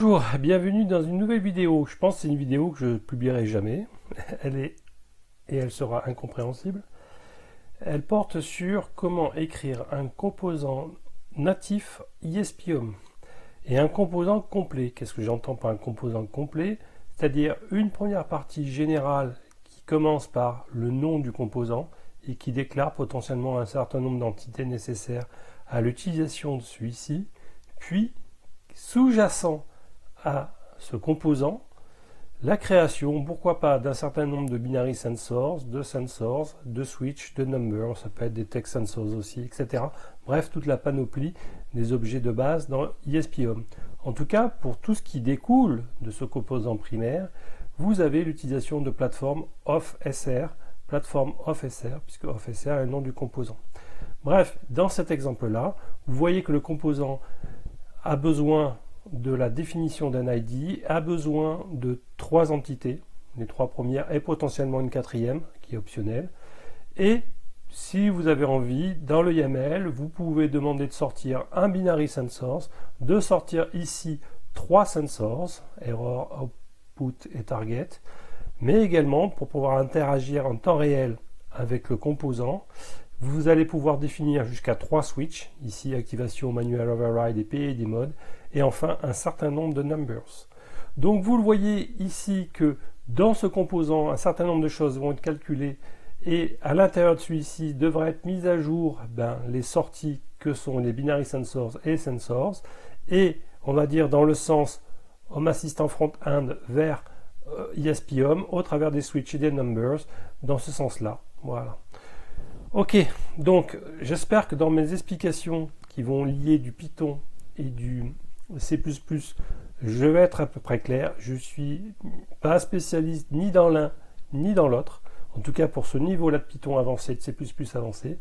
Bonjour, bienvenue dans une nouvelle vidéo. Je pense que c'est une vidéo que je ne publierai jamais. Elle sera incompréhensible. Elle porte sur comment écrire un composant natif ESP-HOM et un composant complet. Qu'est-ce que j'entends par un composant complet? C'est-à-dire une première partie générale qui commence par le nom du composant et qui déclare potentiellement un certain nombre d'entités nécessaires à l'utilisation de celui-ci, puis sous-jacent à ce composant, la création, pourquoi pas, d'un certain nombre de binary sensors, de switch, de numbers, ça peut être des text sensors aussi, etc. Bref, toute la panoplie des objets de base dans ESP-HOM. En tout cas, pour tout ce qui découle de ce composant primaire, vous avez l'utilisation de plateforme OffSR, puisque OffSR est le nom du composant. Bref, dans cet exemple-là, vous voyez que le composant a besoin de la définition d'un ID, a besoin de 3 entités, les 3 premières et potentiellement une 4e qui est optionnelle. Et si vous avez envie, dans le YAML, vous pouvez demander de sortir un binary sensors, de sortir ici 3 sensors, error, output et target, mais également pour pouvoir interagir en temps réel avec le composant. Vous allez pouvoir définir jusqu'à 3 switches, ici activation, manual override et PID mode, et enfin un certain nombre de numbers. Donc vous le voyez ici que dans ce composant, un certain nombre de choses vont être calculées et à l'intérieur de celui-ci devraient être mises à jour les sorties que sont les binary sensors et sensors, et on va dire dans le sens Home Assistant Front-End vers ESP-HOM au travers des switches et des numbers, dans ce sens-là. Voilà. Ok, donc j'espère que dans mes explications qui vont lier du Python et du C++, je vais être à peu près clair. Je ne suis pas spécialiste ni dans l'un ni dans l'autre. En tout cas pour ce niveau-là de Python avancé, de C++ avancé.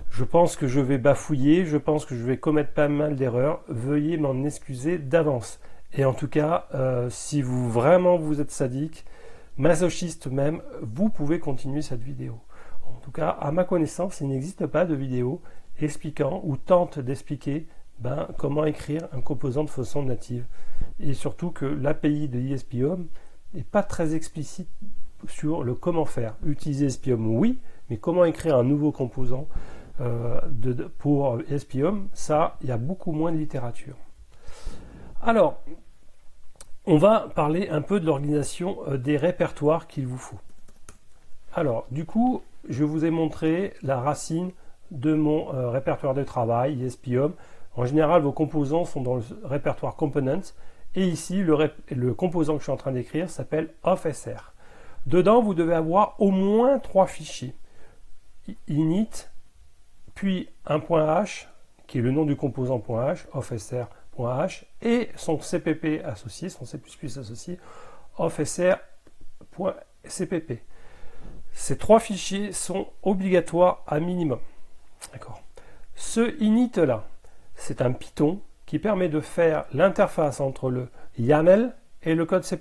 Je pense que je vais bafouiller, je pense que je vais commettre pas mal d'erreurs. Veuillez m'en excuser d'avance. Et en tout cas, si vous vraiment vous êtes sadique, masochiste même, vous pouvez continuer cette vidéo. En tout cas, à ma connaissance, il n'existe pas de vidéo expliquant ou tente d'expliquer comment écrire un composant de façon native. Et surtout que l'API de ESP-HOM n'est pas très explicite sur le comment faire. Utiliser ESP-HOM, oui, mais comment écrire un nouveau composant pour ESP-HOM, ça, il y a beaucoup moins de littérature. Alors, on va parler un peu de l'organisation des répertoires qu'il vous faut. Alors, du coup, je vous ai montré la racine de mon répertoire de travail, ESP-HOM. En général, vos composants sont dans le répertoire Components. Et ici, le composant que je suis en train d'écrire s'appelle OffSR. Dedans, vous devez avoir au moins 3 fichiers. Init, puis un .h, qui est le nom du composant .h, offsr.h, et son CPP associé, son C++ associé, offsr.cpp. Ces 3 fichiers sont obligatoires à minimum. D'accord. Ce init-là, c'est un Python qui permet de faire l'interface entre le YAML et le code C++.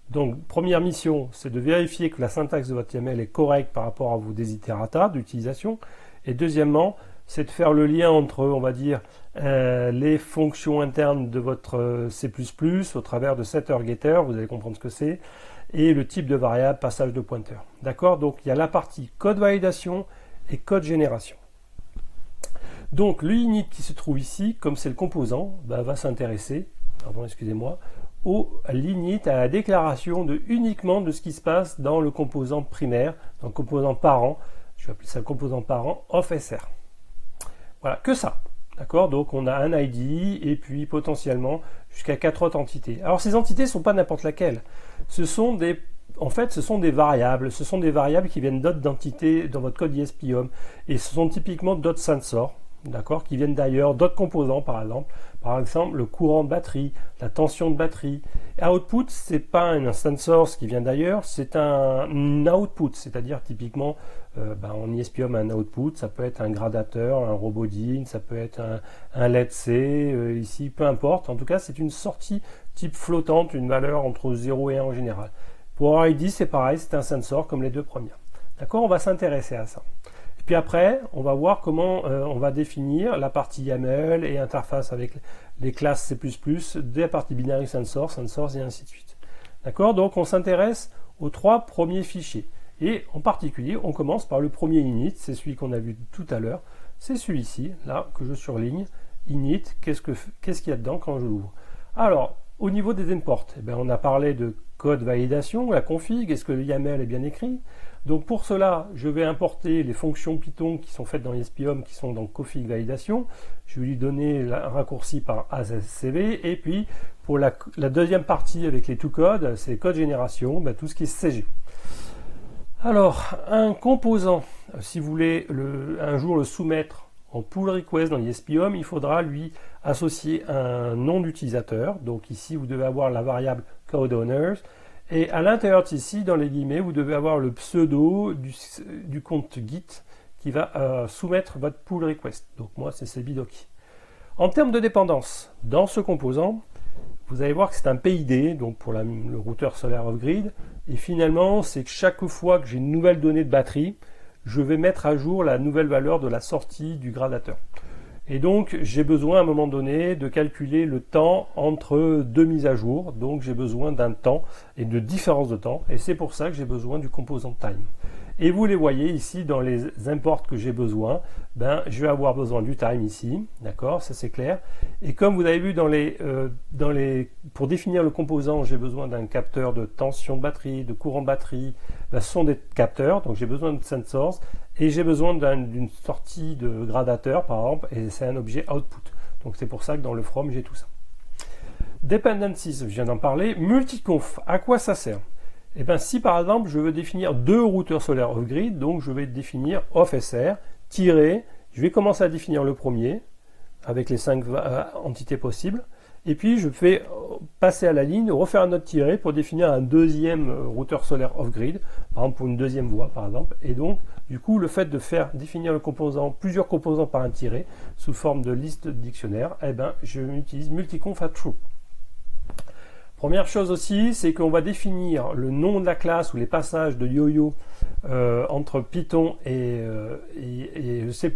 Donc, première mission, c'est de vérifier que la syntaxe de votre YAML est correcte par rapport à vos desiderata d'utilisation. Et deuxièmement, c'est de faire le lien entre, on va dire, les fonctions internes de votre C++ au travers de setter getter, vous allez comprendre ce que c'est, et le type de variable, passage de pointeur. D'accord? Donc, il y a la partie code validation et code génération. Donc, le init qui se trouve ici, comme c'est le composant, va s'intéresser, à l'init, à la déclaration uniquement de ce qui se passe dans le composant primaire, dans le composant parent, je vais appeler ça le composant parent, offsr. Voilà, que ça. D'accord? Donc, on a un ID et puis potentiellement jusqu'à 4 autres entités. Alors, ces entités ne sont pas n'importe laquelle. Ce sont des variables. Ce sont des variables qui viennent d'autres entités dans votre code ESP-HOM. Et ce sont typiquement d'autres sensors, d'accord, qui viennent d'ailleurs, d'autres composants par exemple. Par exemple, le courant de batterie, la tension de batterie. Et output, c'est pas un sensor qui vient d'ailleurs, c'est un output, c'est-à-dire typiquement en ESP-HOM un output, ça peut être un gradateur, un robodine, ça peut être un LED-C, ici, peu importe. En tout cas, c'est une sortie type flottante, une valeur entre 0 et 1 en général. Pour ID, c'est pareil, c'est un sensor comme les 2 premières. D'accord, on va s'intéresser à ça. Puis après, on va voir comment on va définir la partie YAML et interface avec les classes C++, des parties binary sensors et ainsi de suite. D'accord? Donc on s'intéresse aux 3 premiers fichiers. Et en particulier, on commence par le premier init, c'est celui qu'on a vu tout à l'heure. C'est celui-ci, là, que je surligne. Init, qu'est-ce qu'il y a dedans quand je l'ouvre? Alors, au niveau des imports, eh bien, on a parlé de code validation, la config, est-ce que le YAML est bien écrit? Donc pour cela, je vais importer les fonctions Python qui sont faites dans ESP-HOM, qui sont dans config validation. Je vais lui donner un raccourci par ASCV. Et puis, pour la deuxième partie avec les toCode, c'est code génération, ben, tout ce qui est CG. Alors, un composant, si vous voulez un jour le soumettre en pull request dans ESP-HOM, il faudra lui associer un nom d'utilisateur. Donc ici, vous devez avoir la variable codeowners. Et à l'intérieur ici, dans les guillemets, vous devez avoir le pseudo du compte Git qui va soumettre votre pull request. Donc moi, c'est cbidoki. En termes de dépendance, dans ce composant, vous allez voir que c'est un PID, donc pour le routeur solaire off-grid. Et finalement, c'est que chaque fois que j'ai une nouvelle donnée de batterie, je vais mettre à jour la nouvelle valeur de la sortie du gradateur. Et donc, j'ai besoin à un moment donné de calculer le temps entre 2 mises à jour. Donc, j'ai besoin d'un temps et de différence de temps. Et c'est pour ça que j'ai besoin du composant time. Et vous les voyez ici dans les imports que j'ai besoin. Ben, je vais avoir besoin du time ici. D'accord, ça c'est clair. Et comme vous avez vu pour définir le composant, j'ai besoin d'un capteur de tension de batterie, de courant de batterie. Ben, ce sont des capteurs, donc j'ai besoin de sensors. Et j'ai besoin d'une sortie de gradateur, par exemple, et c'est un objet output. Donc c'est pour ça que dans le from, j'ai tout ça. Dependencies, je viens d'en parler. Multiconf, à quoi ça sert? Eh bien, si par exemple, je veux définir 2 routeurs solaires off-grid, donc je vais définir offSR, je vais commencer à définir le premier, avec les 5 entités possibles, et puis je fais passer à la ligne, refaire un autre tiré pour définir un deuxième routeur solaire off-grid, par exemple pour une deuxième voie par exemple, et donc du coup le fait de faire définir plusieurs composants par un tiré, sous forme de liste de dictionnaire, eh ben, je utilise multiconf à true. Première chose aussi, c'est qu'on va définir le nom de la classe ou les passages de yo-yo entre Python et le C++.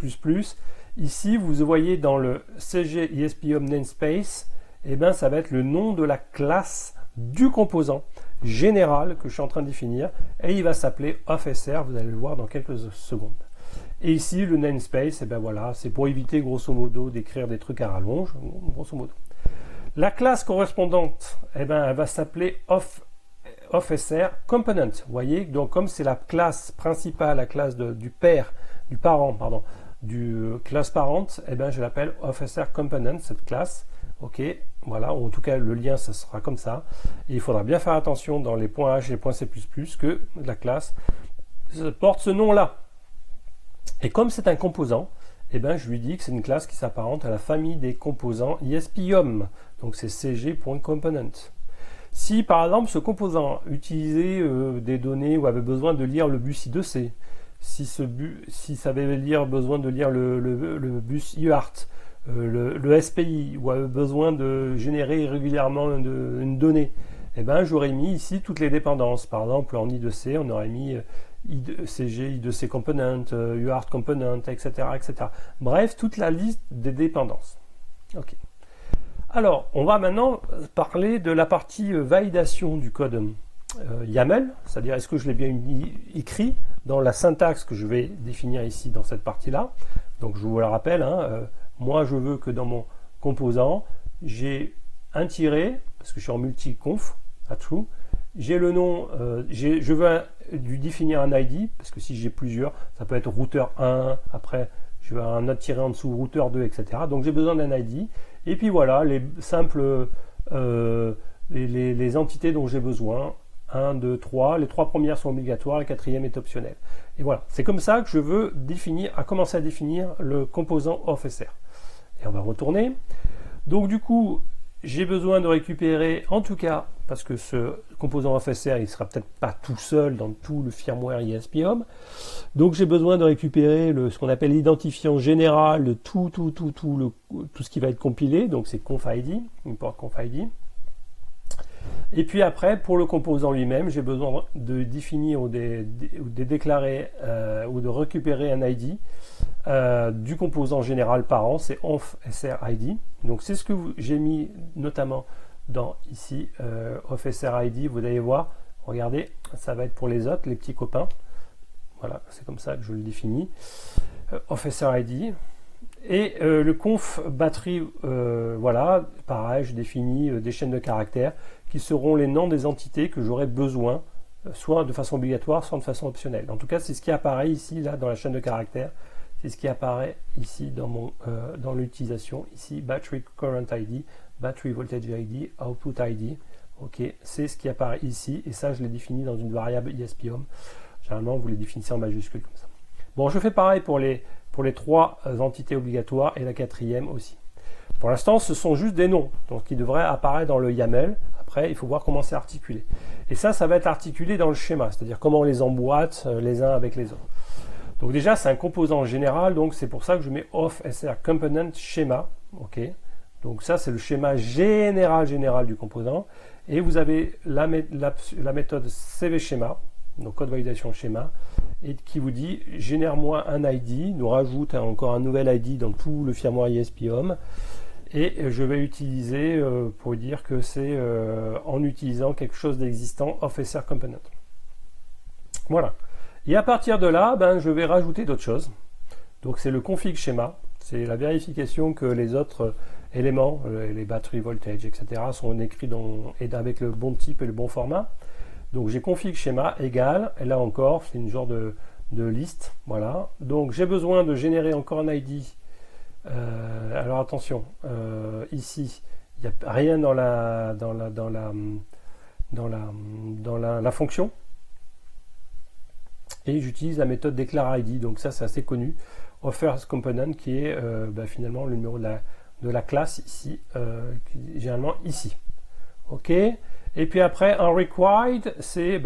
Ici, vous voyez dans le CG ESP-HOM namespace, eh ben, ça va être le nom de la classe du composant général que je suis en train de définir et il va s'appeler offSR, vous allez le voir dans quelques secondes. Et ici, le namespace, eh ben voilà, c'est pour éviter grosso modo d'écrire des trucs à rallonge, grosso modo. La classe correspondante, eh ben, elle va s'appeler offSR component. Vous voyez, donc comme c'est la classe principale, la classe du parent, classe parente, eh ben, je l'appelle offSR component, cette classe. Ok, voilà, ou en tout cas le lien, ça sera comme ça. Et il faudra bien faire attention dans les points H et les points C++ que la classe porte ce nom-là. Et comme c'est un composant, eh ben, je lui dis que c'est une classe qui s'apparente à la famille des composants ESP-HOM. Donc c'est cg.component. Si par exemple ce composant utilisait des données ou avait besoin de lire le bus I2C, si ça avait besoin de lire le bus UART, le SPI, ou avait besoin de générer régulièrement une donnée, eh ben, j'aurais mis ici toutes les dépendances. Par exemple en I2C, on aurait mis CG, I2C component, UART component, etc., etc. Bref, toute la liste des dépendances. Ok. Alors, on va maintenant parler de la partie validation du code YAML, c'est-à-dire est-ce que je l'ai bien écrit dans la syntaxe que je vais définir ici dans cette partie-là. Donc, je vous le rappelle, moi je veux que dans mon composant, j'ai un tiré, parce que je suis en multiconf, à true, j'ai le nom, je veux lui définir un ID, parce que si j'ai plusieurs, ça peut être routeur 1, après je vais un autre tiré en dessous, routeur 2, etc. Donc j'ai besoin d'un ID. Et puis voilà, les simples les entités dont j'ai besoin. 1, 2, 3. Les 3 premières sont obligatoires, la 4e est optionnelle. Et voilà, c'est comme ça que je veux commencer à définir le composant offSR. Et on va retourner. Donc du coup, j'ai besoin de récupérer, en tout cas, parce que ce composant offSR, il ne sera peut-être pas tout seul dans tout le firmware ESP-HOM. Donc j'ai besoin de récupérer ce qu'on appelle l'identifiant général de tout ce qui va être compilé. Donc c'est confid, import confid. Et puis après, pour le composant lui-même, j'ai besoin de définir ou de déclarer ou de récupérer un ID du composant général parent, c'est offSRID. Donc c'est ce que j'ai mis notamment dans ici, offSRID. Vous allez voir, regardez, ça va être pour les autres, les petits copains. Voilà, c'est comme ça que je le définis. offSRID. Et le conf batterie, voilà, pareil, je définis des chaînes de caractères qui seront les noms des entités que j'aurai besoin, soit de façon obligatoire, soit de façon optionnelle. En tout cas, c'est ce qui apparaît ici, là, dans la chaîne de caractères. C'est ce qui apparaît ici dans l'utilisation, ici, Battery Current ID, Battery Voltage ID, Output ID. Ok, c'est ce qui apparaît ici, et ça, je l'ai défini dans une variable ESP-HOM. Généralement, vous les définissez en majuscule comme ça. Bon, je fais pareil pour les 3 entités obligatoires et la 4e aussi. Pour l'instant, ce sont juste des noms, donc qui devraient apparaître dans le YAML. Après, il faut voir comment c'est articulé. Et ça va être articulé dans le schéma, c'est-à-dire comment on les emboîte les uns avec les autres. Donc déjà, c'est un composant général, donc c'est pour ça que je mets offSR Component Schéma. Ok. Donc ça, c'est le schéma général du composant. Et vous avez la méthode CVSchéma, donc code validation schéma, et qui vous dit génère-moi un ID, nous rajoute encore un nouvel ID dans tout le firmware ESP-HOM, et je vais utiliser pour dire que c'est en utilisant quelque chose d'existant offSR Component. Voilà. Et à partir de là, je vais rajouter d'autres choses. Donc c'est le config schéma, c'est la vérification que les autres éléments, les batteries voltage, etc., sont écrits avec le bon type et le bon format. Donc j'ai config schéma égale, et là encore, c'est une genre de liste, voilà. Donc j'ai besoin de générer encore un ID. Alors attention, ici, il n'y a rien dans la fonction. Et j'utilise la méthode declareID, donc ça c'est assez connu, offerComponent qui est finalement le numéro de la classe ici, généralement ici. Ok. Et puis après, un required, c'est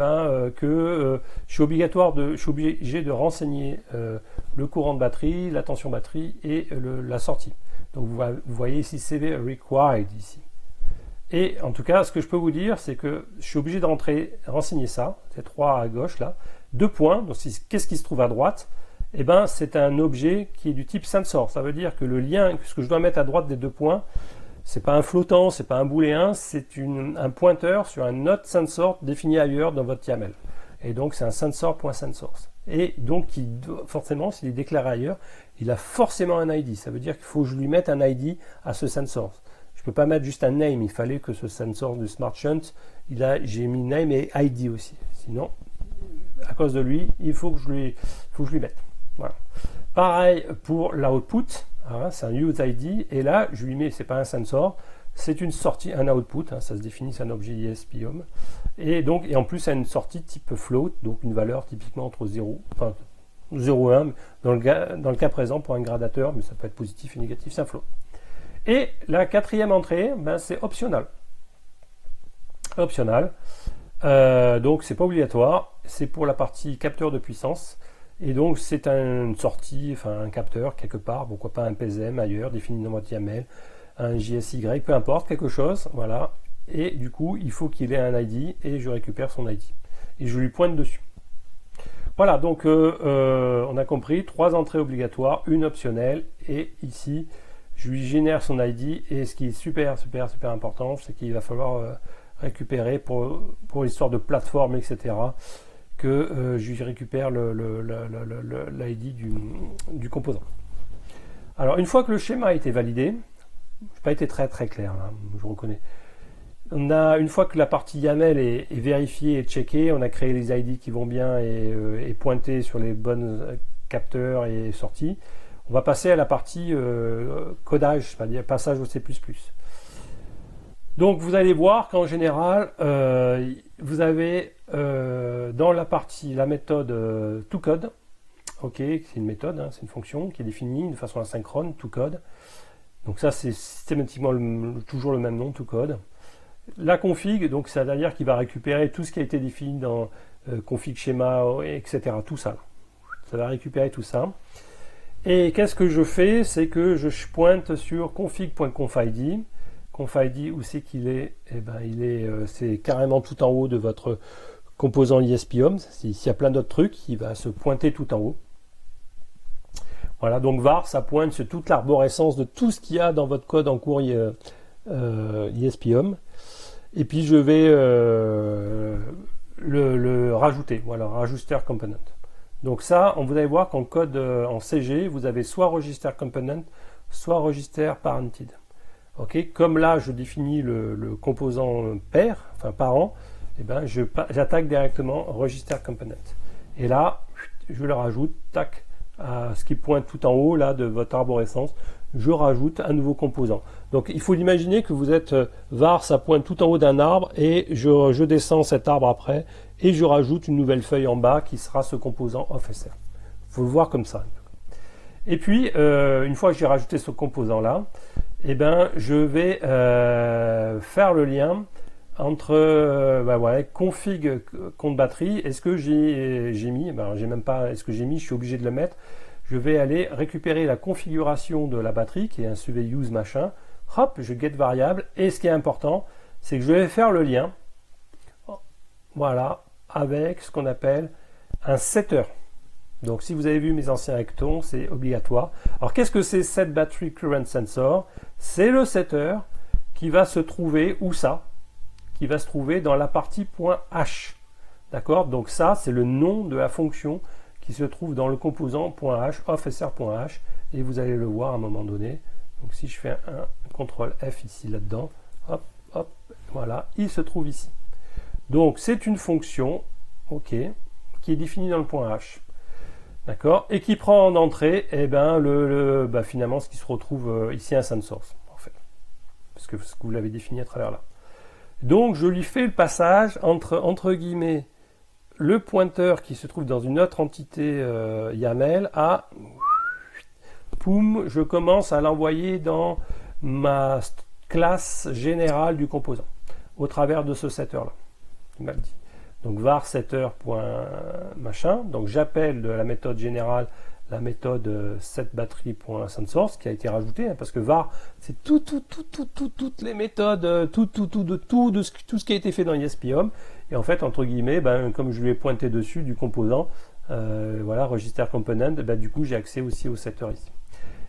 que je suis obligé de renseigner le courant de batterie, la tension batterie et la sortie. Donc vous voyez ici CV required ici. Et en tout cas, ce que je peux vous dire, c'est que je suis obligé de renseigner ça, ces 3 à gauche là, 2 points. Donc qu'est-ce qui se trouve à droite? Eh ben, c'est un objet qui est du type sensor. Ça veut dire que le lien, ce que je dois mettre à droite des 2 points, c'est pas un flottant, c'est pas un booléen, c'est un pointeur sur un autre sensor défini ailleurs dans votre YAML. Et donc c'est un sensor.sensors. Et donc forcément, s'il est déclaré ailleurs, il a forcément un ID. Ça veut dire qu'il faut que je lui mette un ID à ce sensor. Je peux pas mettre juste un name, il fallait que ce sensor du Smart Shunt, j'ai mis name et ID aussi. Sinon, à cause de lui, il faut que je lui mette. Voilà. Pareil pour l'output. C'est un use ID, et là je lui mets, c'est pas un sensor, c'est une sortie, un output, ça se définit, c'est un objet ESP-HOM, et en plus c'est une sortie type float, donc une valeur typiquement entre 0 et 1, dans le cas présent pour un gradateur, mais ça peut être positif et négatif, c'est un float. Et la 4e entrée, c'est optional. Donc c'est pas obligatoire, c'est pour la partie capteur de puissance. Et donc c'est une sortie, un capteur quelque part, pourquoi pas un PSM ailleurs, défini dans votre YAML, un JSY, peu importe, quelque chose, voilà. Et du coup, il faut qu'il ait un ID, et je récupère son ID. Et je lui pointe dessus. Voilà, donc on a compris, 3 entrées obligatoires, une optionnelle, et ici, je lui génère son ID, et ce qui est super important, c'est qu'il va falloir récupérer pour l'histoire de plateforme, etc., que je lui récupère l'ID du composant. Alors, une fois que le schéma a été validé, je n'ai pas été très clair, là, je reconnais. Une fois que la partie YAML est vérifiée et checkée, on a créé les ID qui vont bien et pointés sur les bonnes capteurs et sorties, on va passer à la partie codage, c'est-à-dire passage au C++. Donc vous allez voir qu'en général, vous avez dans la méthode toCode, ok, c'est une méthode, c'est une fonction qui est définie de façon asynchrone, toCode. Donc ça c'est systématiquement toujours le même nom, toCode. La config, donc c'est-à-dire qu'il va récupérer tout ce qui a été défini dans config schéma, etc. Tout ça. Ça va récupérer tout ça. Et qu'est-ce que je fais? C'est que je pointe sur config.confid. confid, où c'est qu'il est? Eh ben, c'est carrément tout en haut de votre composant ESP-HOM. S'il y a plein d'autres trucs, il va se pointer tout en haut. Voilà, donc var, ça pointe sur toute l'arborescence de tout ce qu'il y a dans votre code en cours ESP-HOM. Et puis je vais le rajouter, voilà, register component. Donc ça, vous allez voir qu'en code en CG, vous avez soit register component, soit register parented. Ok, comme là, je définis le composant pair, enfin parent, et ben j'attaque directement register component. Et là, je le rajoute, tac, à ce qui pointe tout en haut là de votre arborescence, je rajoute un nouveau composant. Donc il faut imaginer que vous êtes var, ça pointe tout en haut d'un arbre et je descends cet arbre après et je rajoute une nouvelle feuille en bas qui sera ce composant offSR. Il faut le voir comme ça. Et puis une fois que j'ai rajouté ce composant là, eh ben je vais faire le lien entre config compte batterie. Est-ce que j'ai mis, j'ai même pas, est-ce que j'ai mis, je suis obligé de le mettre. Je vais aller récupérer la configuration de la batterie qui est un suv use machin. Hop, je get variable. Et ce qui est important, c'est que je vais faire le lien, voilà, avec ce qu'on appelle un setter. Donc si vous avez vu mes anciens rectons, c'est obligatoire. Alors qu'est-ce que c'est set battery current sensor? C'est le setter qui va se trouver, où ça? Qui va se trouver dans la partie .h. D'accord? Donc ça, c'est le nom de la fonction qui se trouve dans le composant .h, offSR.h, et vous allez le voir à un moment donné. Donc si je fais un CTRL F ici là-dedans, hop, hop, voilà, il se trouve ici. Donc c'est une fonction, ok, qui est définie dans le .h, d'accord, et qui prend en entrée, eh ben, finalement ce qui se retrouve ici un sensors, en fait, parce que vous l'avez défini à travers là. Donc je lui fais le passage entre guillemets le pointeur qui se trouve dans une autre entité YAML à poum, je commence à l'envoyer dans ma classe générale du composant au travers de ce setter là. Il m'a dit. Donc var setter.machin. Donc j'appelle de la méthode générale la méthode setBattery.sensors qui a été rajoutée, hein, parce que var c'est toutes les méthodes, tout ce qui a été fait dans ESP-HOM. Et en fait, entre guillemets, comme je lui ai pointé dessus du composant, voilà, register component, du coup j'ai accès aussi au setter ici.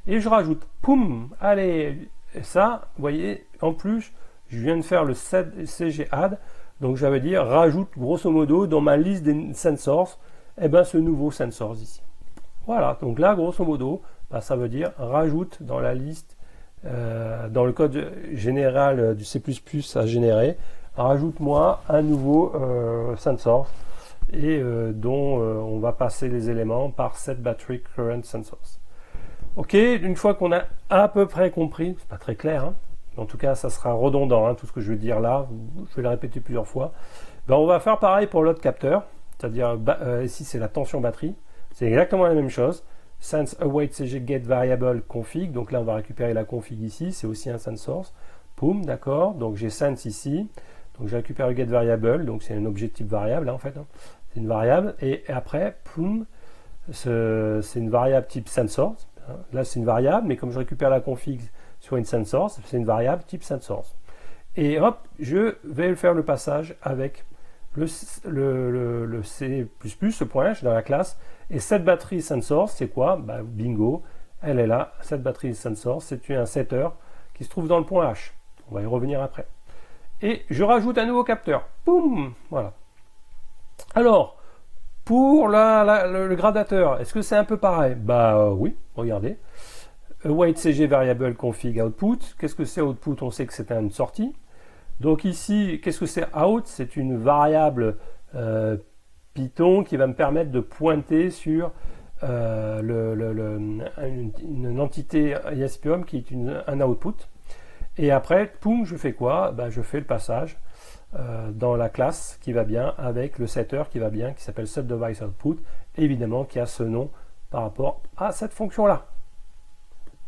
Et je rajoute, poum, allez, ça, vous voyez, en plus, je viens de faire le cg add, donc ça veut dire rajoute grosso modo dans ma liste des sensors, ce nouveau sensors ici. Voilà, donc là, grosso modo, ça veut dire rajoute dans la liste, dans le code général du C++ à générer, rajoute-moi un nouveau sensor et dont on va passer les éléments par setBatteryCurrentSensors. Ok, une fois qu'on a à peu près compris, c'est pas très clair, hein, en tout cas ça sera redondant, hein, tout ce que je vais dire là, je vais le répéter plusieurs fois. On va faire pareil pour l'autre capteur, c'est-à-dire ici c'est la tension batterie. C'est exactement la même chose. Sense await cg get variable config. Donc là, on va récupérer la config ici. C'est aussi un sense source. Poum, d'accord. Donc j'ai sense ici. Donc je récupère le get variable. Donc c'est un objet type variable, hein, en fait. Hein. C'est une variable. Et après, poum, c'est une variable type sense source. Là, c'est une variable. Mais comme je récupère la config sur une sense source, c'est une variable type sense source. Et hop, je vais faire le passage avec le C++, ce point H dans la classe. Et cette batterie sensor, c'est quoi? Bingo, elle est là. Cette batterie sensor, c'est un setter qui se trouve dans le point H. On va y revenir après. Et je rajoute un nouveau capteur. Boum, voilà. Alors, pour le gradateur, est-ce que c'est un peu pareil? Oui, regardez. Await cg variable config output. Qu'est-ce que c'est output? On sait que c'est une sortie. Donc ici, qu'est-ce que c'est out? C'est une variable Python qui va me permettre de pointer sur une entité ESP-HOM qui est un output. Et après, poum, je fais quoi? Je fais le passage dans la classe qui va bien avec le setter qui va bien, qui s'appelle setDeviceOutput, évidemment qui a ce nom par rapport à cette fonction-là.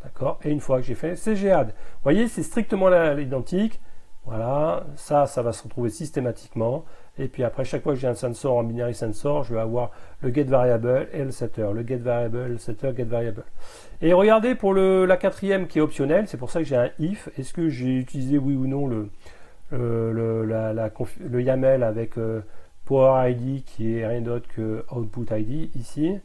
D'accord? Et une fois que j'ai fait cgadd, vous voyez, c'est strictement l'identique. Voilà, ça va se retrouver systématiquement. Et puis après, chaque fois que j'ai un sensor en binary sensor, je vais avoir le get variable et le setter. Le get variable, le setter, get variable. Et regardez pour la quatrième qui est optionnelle, c'est pour ça que j'ai un if. Est-ce que j'ai utilisé oui ou non le YAML avec Power ID qui est rien d'autre que Output ID ici.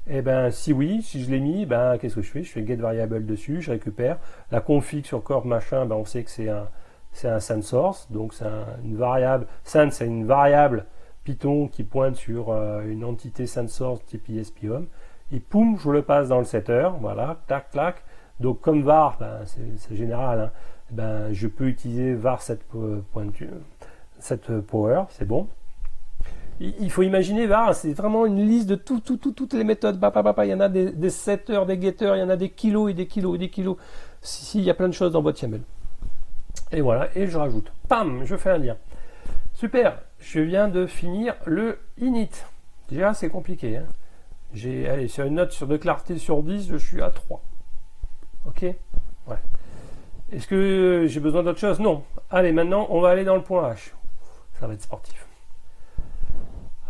Et ben si oui, si je l'ai mis, ben qu'est-ce que je fais? Je fais get variable dessus, je récupère la config sur corp machin, ben on sait que c'est un send source, donc c'est une variable. Send, c'est une variable Python qui pointe sur une entité send source type ESP-HOM. Et poum, je le passe dans le setter, voilà, tac, tac. Donc comme var, ben, c'est général, hein, ben, je peux utiliser var cette power, c'est bon. Il faut imaginer var, c'est vraiment une liste de toutes les méthodes. Il y en a des setters, des getters, il y en a des kilos et des kilos et des kilos. Si, il y a plein de choses dans votre YAML. Et voilà, et je rajoute. Pam, je fais un lien. Super, je viens de finir le init. Déjà, c'est compliqué. Hein. Allez, sur une note de clarté sur 10, je suis à 3. Ok? Ouais. Est-ce que j'ai besoin d'autre chose? Non. Allez, maintenant, on va aller dans le point H. Ça va être sportif.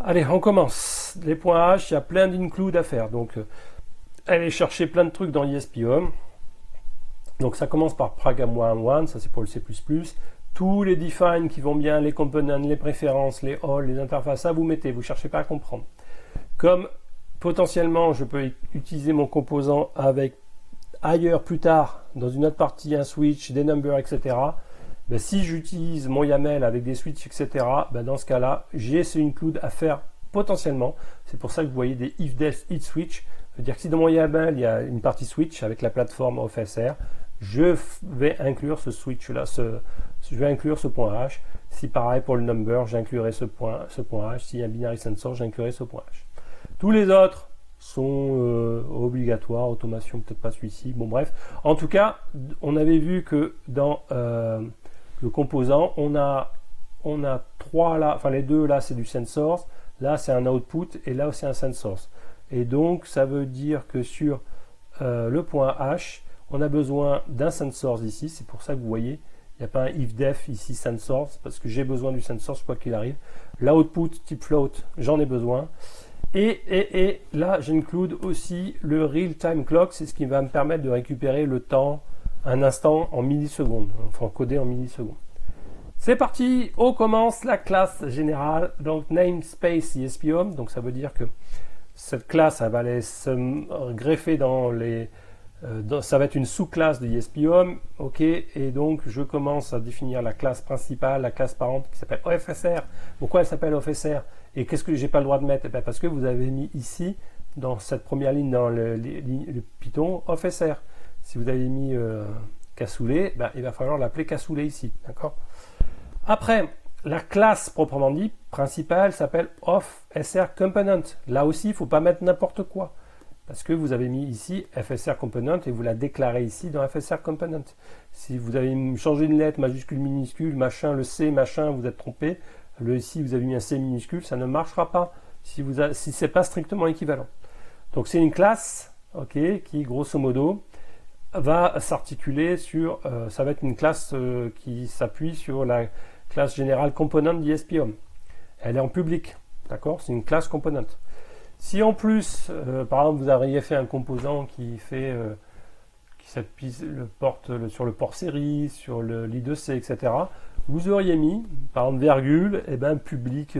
Allez, on commence. Les points H, il y a plein d'includes à faire. Donc, allez chercher plein de trucs dans ESP-HOM. Donc, ça commence par pragam11, ça c'est pour le C++. Tous les define qui vont bien, les components, les préférences, les all, les interfaces, ça vous mettez, vous ne cherchez pas à comprendre. Comme potentiellement, je peux utiliser mon composant avec ailleurs plus tard, dans une autre partie, un switch, des numbers, etc. Ben, si j'utilise mon YAML avec des switches, etc., ben, dans ce cas-là, j'ai ce include à faire potentiellement. C'est pour ça que vous voyez des if def it switch. C'est-à-dire que si dans mon YAML, il y a une partie switch avec la plateforme OFSR, je vais inclure ce switch-là, je vais inclure ce point H. Si pareil pour le number, j'inclurai ce point H. S'il y a un binary sensor, j'inclurai ce point H. Tous les autres sont obligatoires, automation, peut-être pas celui-ci. Bon bref, en tout cas, on avait vu que dans le composant, on a trois là, enfin les deux là c'est du send source, là c'est un output et là c'est un send source. Et donc ça veut dire que sur le point H, on a besoin d'un send source ici, c'est pour ça que vous voyez, il n'y a pas un if def ici send source, parce que j'ai besoin du send source quoi qu'il arrive. L'output type float, j'en ai besoin. Et là, j'include aussi le real-time clock, c'est ce qui va me permettre de récupérer le temps, un instant en millisecondes, enfin encodé en millisecondes. C'est parti, on commence la classe générale, donc namespace ESP-HOM, donc ça veut dire que cette classe, elle va aller se greffer dans les... ça va être une sous-classe de ESP-HOM, ok, et donc je commence à définir la classe principale, la classe parente qui s'appelle OFSR. Pourquoi elle s'appelle OFSR? Et qu'est-ce que j'ai pas le droit de mettre? Ben parce que vous avez mis ici, dans cette première ligne, dans le Python, OFSR. Si vous avez mis cassoulet, ben, il va falloir l'appeler cassoulet ici, d'accord? Après, la classe proprement dit, principale, s'appelle OFSR Component. Là aussi, il ne faut pas mettre n'importe quoi. Parce que vous avez mis ici FSR Component et vous la déclarez ici dans FSR Component. Si vous avez changé une lettre, majuscule, minuscule, machin, le C, machin, vous êtes trompé. Ici, vous avez mis un C minuscule, ça ne marchera pas si ce n'est pas strictement équivalent. Donc, c'est une classe, ok, qui, grosso modo, va s'articuler sur... ça va être une classe qui s'appuie sur la classe générale component d'ESP-HOM. Elle est en public, d'accord? C'est une classe component. Si en plus, par exemple, vous auriez fait un composant qui fait... qui s'appuie sur le port série, sur le l'I2C, etc., vous auriez mis, par exemple, virgule, et ben public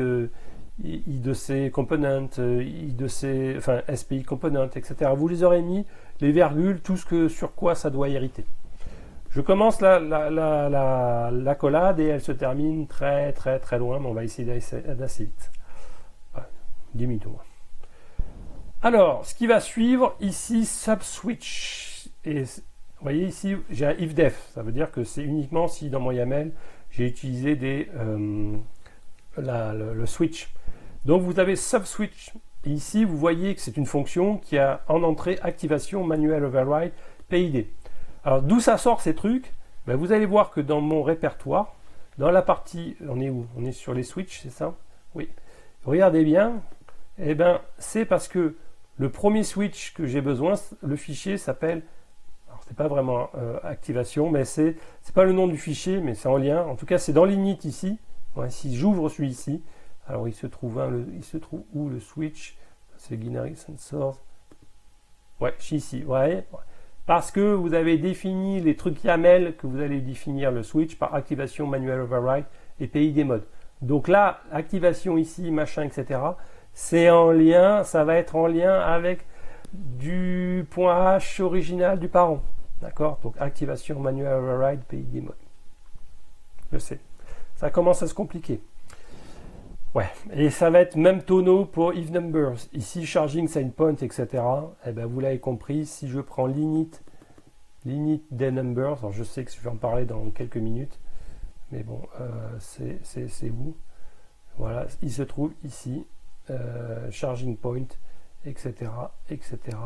I2C component, I2C, enfin SPI component, etc. Vous les aurez mis, les virgules, tout sur quoi ça doit hériter. Je commence l'accolade et elle se termine très très très loin, mais on va essayer d'assez vite. 10 minutes au moins. Alors, ce qui va suivre, ici, subswitch. Et vous voyez ici, j'ai un if def. Ça veut dire que c'est uniquement si dans mon YAML, j'ai utilisé le switch. Donc vous avez subswitch. Et ici, vous voyez que c'est une fonction qui a en entrée activation manual override PID. Alors d'où ça sort ces trucs? Ben, vous allez voir que dans mon répertoire, dans la partie, on est où? On est sur les switches, c'est ça? Oui. Regardez bien. Eh ben, c'est parce que le premier switch que j'ai besoin, le fichier s'appelle... C'est pas vraiment activation, mais c'est pas le nom du fichier, mais c'est en lien. En tout cas, c'est dans l'init ici. Ouais, si j'ouvre celui-ci, alors il se trouve où le switch? C'est binary sensors. Ouais, ici. Ouais. Parce que vous avez défini les trucs YAML que vous allez définir le switch par activation manual override et PID mode. Donc là, activation ici, machin, etc. C'est en lien, ça va être en lien avec du point H original du parent. D'accord? Donc activation manual override PID mode. Je sais. Ça commence à se compliquer. Ouais, et ça va être même tonneau pour if numbers. Ici, charging sign point, etc. Eh ben, vous l'avez compris, si je prends l'init des numbers, alors je sais que je vais en parler dans quelques minutes, mais bon, c'est où? Voilà, il se trouve ici, charging point, etc. etc.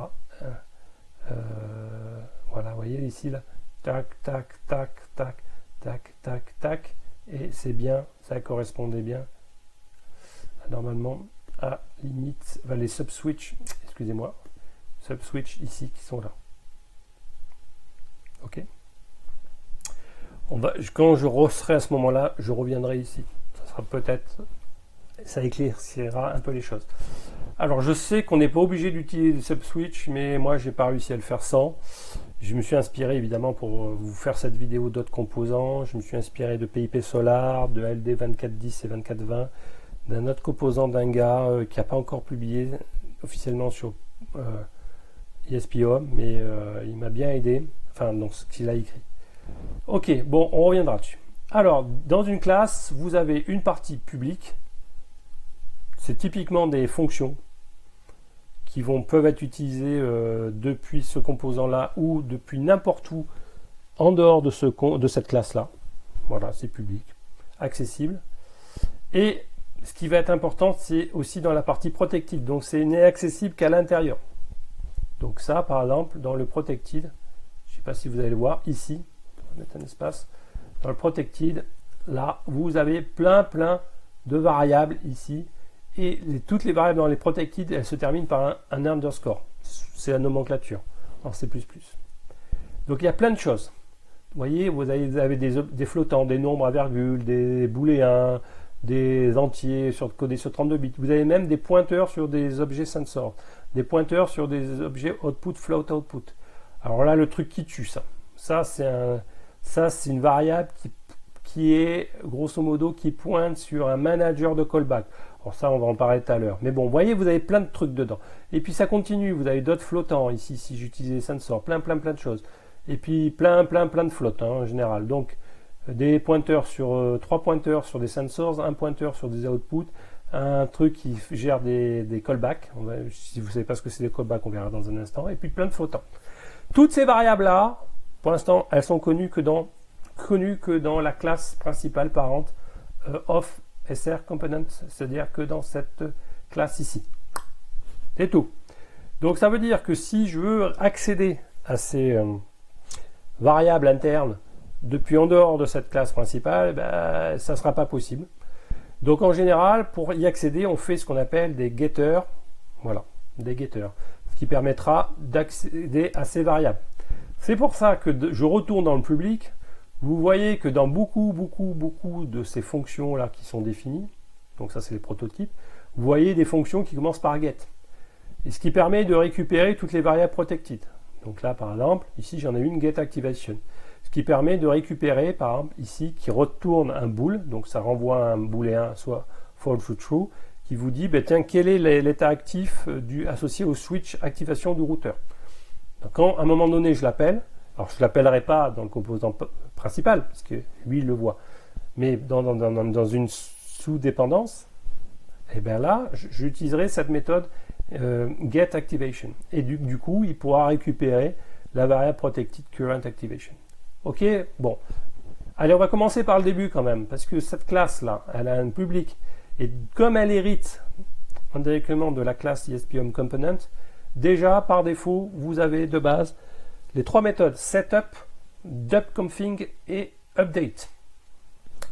Voilà, vous voyez ici, là, tac, tac, tac, tac, tac, tac, tac, et c'est bien, ça correspondait bien normalement à limite les sub-switch, excusez-moi, sub-switch ici qui sont là. Ok. Quand je serai à ce moment-là, je reviendrai ici. Ça sera peut-être, ça éclaircira un peu les choses. Alors je sais qu'on n'est pas obligé d'utiliser le sub-switch, mais moi j'ai pas réussi à le faire sans. Je me suis inspiré évidemment pour vous faire cette vidéo d'autres composants. Je me suis inspiré de PIP Solar, de LD 2410 et 2420. D'un autre composant d'un gars qui n'a pas encore publié officiellement sur ESP-Home, mais il m'a bien aidé, enfin dans ce qu'il a écrit. Ok, bon, on reviendra dessus. Alors, dans une classe, vous avez une partie publique, c'est typiquement des fonctions qui peuvent être utilisées depuis ce composant-là ou depuis n'importe où en dehors de cette classe-là. Voilà, c'est public, accessible. Et ce qui va être important, c'est aussi dans la partie protected. Donc, c'est n'est accessible qu'à l'intérieur. Donc ça, par exemple, dans le protected, je ne sais pas si vous allez le voir, ici, on va mettre un espace, dans le protected, là, vous avez plein de variables ici. Et toutes les variables dans les protected, elles se terminent par un underscore. C'est la nomenclature en C++. Donc, il y a plein de choses. Vous voyez, vous avez des flottants, des nombres à virgule, des booléens, des entiers codés sur 32 bits. Vous avez même des pointeurs sur des objets sensor, des pointeurs sur des objets output, float output. Alors là, le truc qui tue ça. Ça, c'est une variable qui est, grosso modo, qui pointe sur un manager de callback. Alors ça, on va en parler tout à l'heure. Mais bon, vous voyez, vous avez plein de trucs dedans. Et puis ça continue, vous avez d'autres flottants ici, si j'utilisais sensor, plein de choses. Et puis plein de flottants en général. Donc, des pointeurs sur 3 pointeurs sur des sensors, un pointeur sur des outputs, un truc qui gère des callbacks. Si vous ne savez pas ce que c'est des callbacks, on verra dans un instant. Et puis plein de flottants. Toutes ces variables-là, pour l'instant, elles sont connues que dans la classe principale parente of SR component, c'est-à-dire que dans cette classe ici. C'est tout. Donc ça veut dire que si je veux accéder à ces variables internes depuis en dehors de cette classe principale, ça ne sera pas possible. Donc en général, pour y accéder, on fait ce qu'on appelle des getters. Voilà, des getters. Ce qui permettra d'accéder à ces variables. C'est pour ça que je retourne dans le public. Vous voyez que dans beaucoup de ces fonctions-là qui sont définies, donc ça c'est les prototypes, vous voyez des fonctions qui commencent par get. Et ce qui permet de récupérer toutes les variables protected. Donc là, par exemple, ici j'en ai une get activation. Ce qui permet de récupérer, par exemple, ici, qui retourne un bool, donc ça renvoie un booléen, soit false ou true, qui vous dit, tiens, quel est l'état actif associé au switch activation du routeur. Donc quand, à un moment donné, je l'appelle, alors je ne l'appellerai pas dans le composant principal, parce que lui, il le voit, mais dans une sous-dépendance, et bien là, j'utiliserai cette méthode get activation. Et du coup, il pourra récupérer la variable protected current activation. Ok, bon. Allez, on va commencer par le début quand même, parce que cette classe-là, elle a un public, et comme elle hérite indirectement de la classe ESP-Home Component, déjà, par défaut, vous avez de base les trois méthodes setup, dubconfig et update.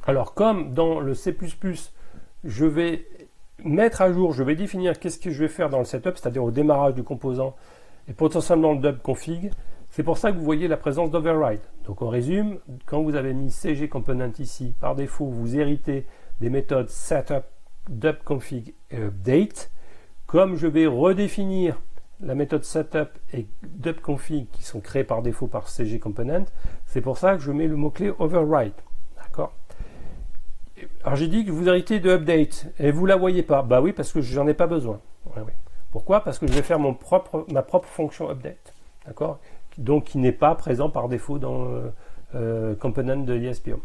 Alors, comme dans le C++, je vais mettre à jour, je vais définir qu'est-ce que je vais faire dans le setup, c'est-à-dire au démarrage du composant, et potentiellement le dubconfig. C'est pour ça que vous voyez la présence d'override. Donc on résume, quand vous avez mis CG component ici, par défaut, vous héritez des méthodes setup, dubconfig et update. Comme je vais redéfinir la méthode setup et dubconfig qui sont créées par défaut par CG component, c'est pour ça que je mets le mot-clé override. D'accord? Alors j'ai dit que vous héritez de update et vous la voyez pas. Bah oui, parce que j'en ai pas besoin. Ouais, oui. Pourquoi? Parce que je vais faire ma propre fonction update, d'accord? Donc qui n'est pas présent par défaut dans component de ESP-Home.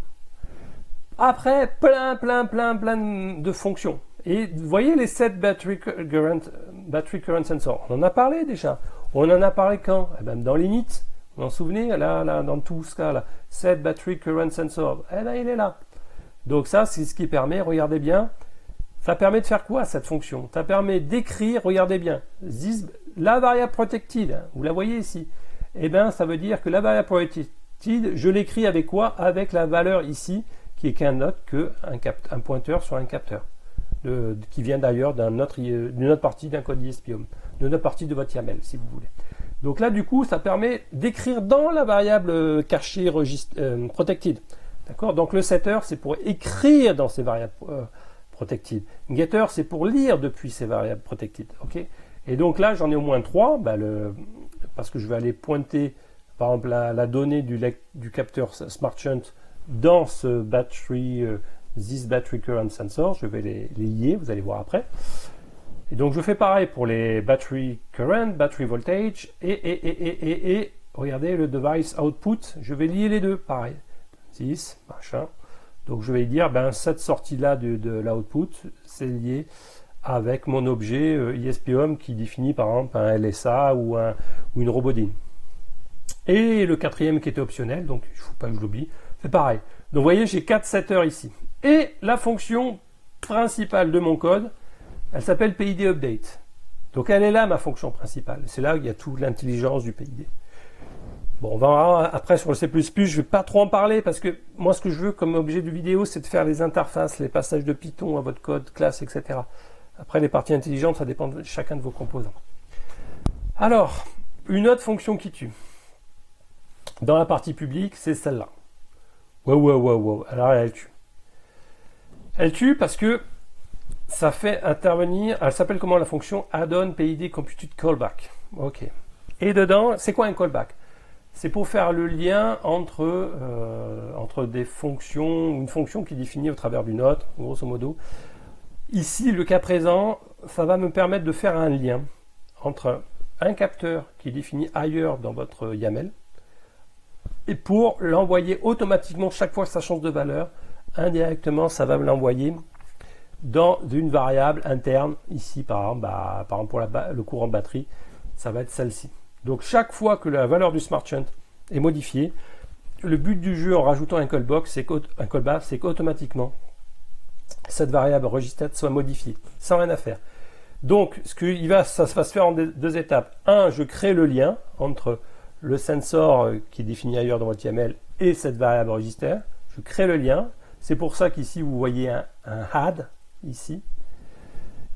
Après, plein de fonctions. Et vous voyez les set battery current sensor. On en a parlé déjà. On en a parlé quand? Eh ben, dans l'init. Vous vous en souvenez? Là, dans tout ce cas là. Set battery current sensor. Eh ben, il est là. Donc ça, c'est ce qui permet, regardez bien, ça permet de faire quoi cette fonction? Ça permet d'écrire, regardez bien, la variable protected, vous la voyez ici. Eh bien, ça veut dire que la variable protected, je l'écris avec quoi? Avec la valeur ici, qui est qu'un autre qu'un pointeur sur un capteur, qui vient d'ailleurs d'une autre partie d'un code ESP-Home, d'une autre partie de votre YAML, si vous voulez. Donc là, du coup, ça permet d'écrire dans la variable cachée protected. D'accord? Donc le setter, c'est pour écrire dans ces variables protected. Getter, c'est pour lire depuis ces variables protected. Ok? Et donc là, j'en ai au moins 3, parce que je vais aller pointer, par exemple, la donnée du capteur SmartShunt dans ce this battery current sensor. Je vais les lier, vous allez voir après. Et donc je fais pareil pour les battery current, battery voltage et regardez le device output. Je vais lier les deux, pareil. 6, machin. Donc je vais dire, cette sortie-là de l'output, c'est lié avec mon objet ESP-Home qui définit par exemple un LSA ou une Robodine. Et le quatrième qui était optionnel, donc il ne faut pas que je l'oublie, c'est pareil. Donc vous voyez, j'ai 4 setters ici. Et la fonction principale de mon code, elle s'appelle PID update. Donc elle est là, ma fonction principale. C'est là où il y a toute l'intelligence du PID. Bon, on va voir après sur le C++, je ne vais pas trop en parler parce que moi, ce que je veux comme objet de vidéo, c'est de faire les interfaces, les passages de Python à votre code, classe, etc. Après, les parties intelligentes, ça dépend de chacun de vos composants. Alors, une autre fonction qui tue. Dans la partie publique, c'est celle-là. Wow. Alors, elle tue. Elle tue parce que ça fait intervenir, elle s'appelle comment la fonction add-on PID computed callback. Ok. Et dedans, c'est quoi un callback? C'est pour faire le lien entre des fonctions, une fonction qui est définie au travers d'une autre, grosso modo. Ici, le cas présent, ça va me permettre de faire un lien entre un capteur qui est défini ailleurs dans votre YAML et pour l'envoyer automatiquement chaque fois que ça change de valeur, indirectement, ça va me l'envoyer dans une variable interne. Ici, par exemple pour le courant de batterie, ça va être celle-ci. Donc chaque fois que la valeur du SmartShunt est modifiée, le but du jeu en rajoutant un callback, c'est qu'automatiquement cette variable registrée soit modifiée, sans rien à faire. Donc ça va se faire en deux étapes. Un, je crée le lien entre le sensor qui est défini ailleurs dans votre YAML et cette variable registrée. Je crée le lien. C'est pour ça qu'ici vous voyez un add ici.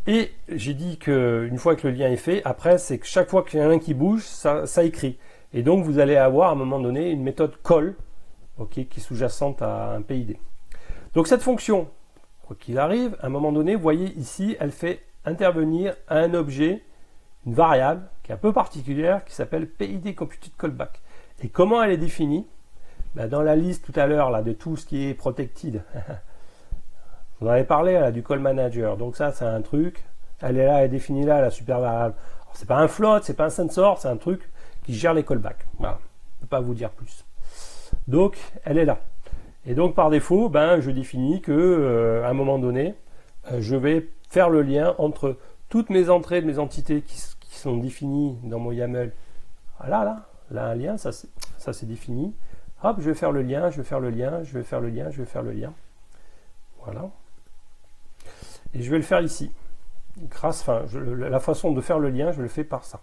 Et j'ai dit qu'une fois que le lien est fait, après, c'est que chaque fois qu'il y en a un qui bouge, ça écrit. Et donc, vous allez avoir à un moment donné une méthode call, qui est sous-jacente à un PID. Donc, cette fonction, quoi qu'il arrive, à un moment donné, vous voyez ici, elle fait intervenir un objet, une variable, qui est un peu particulière, qui s'appelle PID computed callback. Et comment elle est définie? Dans la liste tout à l'heure de tout ce qui est protected, on en avait parlé là, du call manager. Donc ça, c'est un truc. Elle est là, elle est définie là, la super variable. C'est pas un float, c'est pas un sensor, c'est un truc qui gère les callbacks. Voilà. Je ne peux pas vous dire plus. Donc, elle est là. Et donc, par défaut, je définis que à un moment donné, je vais faire le lien entre toutes mes entrées de mes entités qui sont définies dans mon YAML. Là, un lien, ça c'est défini. Hop, je vais faire le lien, je vais faire le lien, je vais faire le lien, je vais faire le lien. Voilà. Et je vais le faire ici. La façon de faire le lien, je le fais par ça.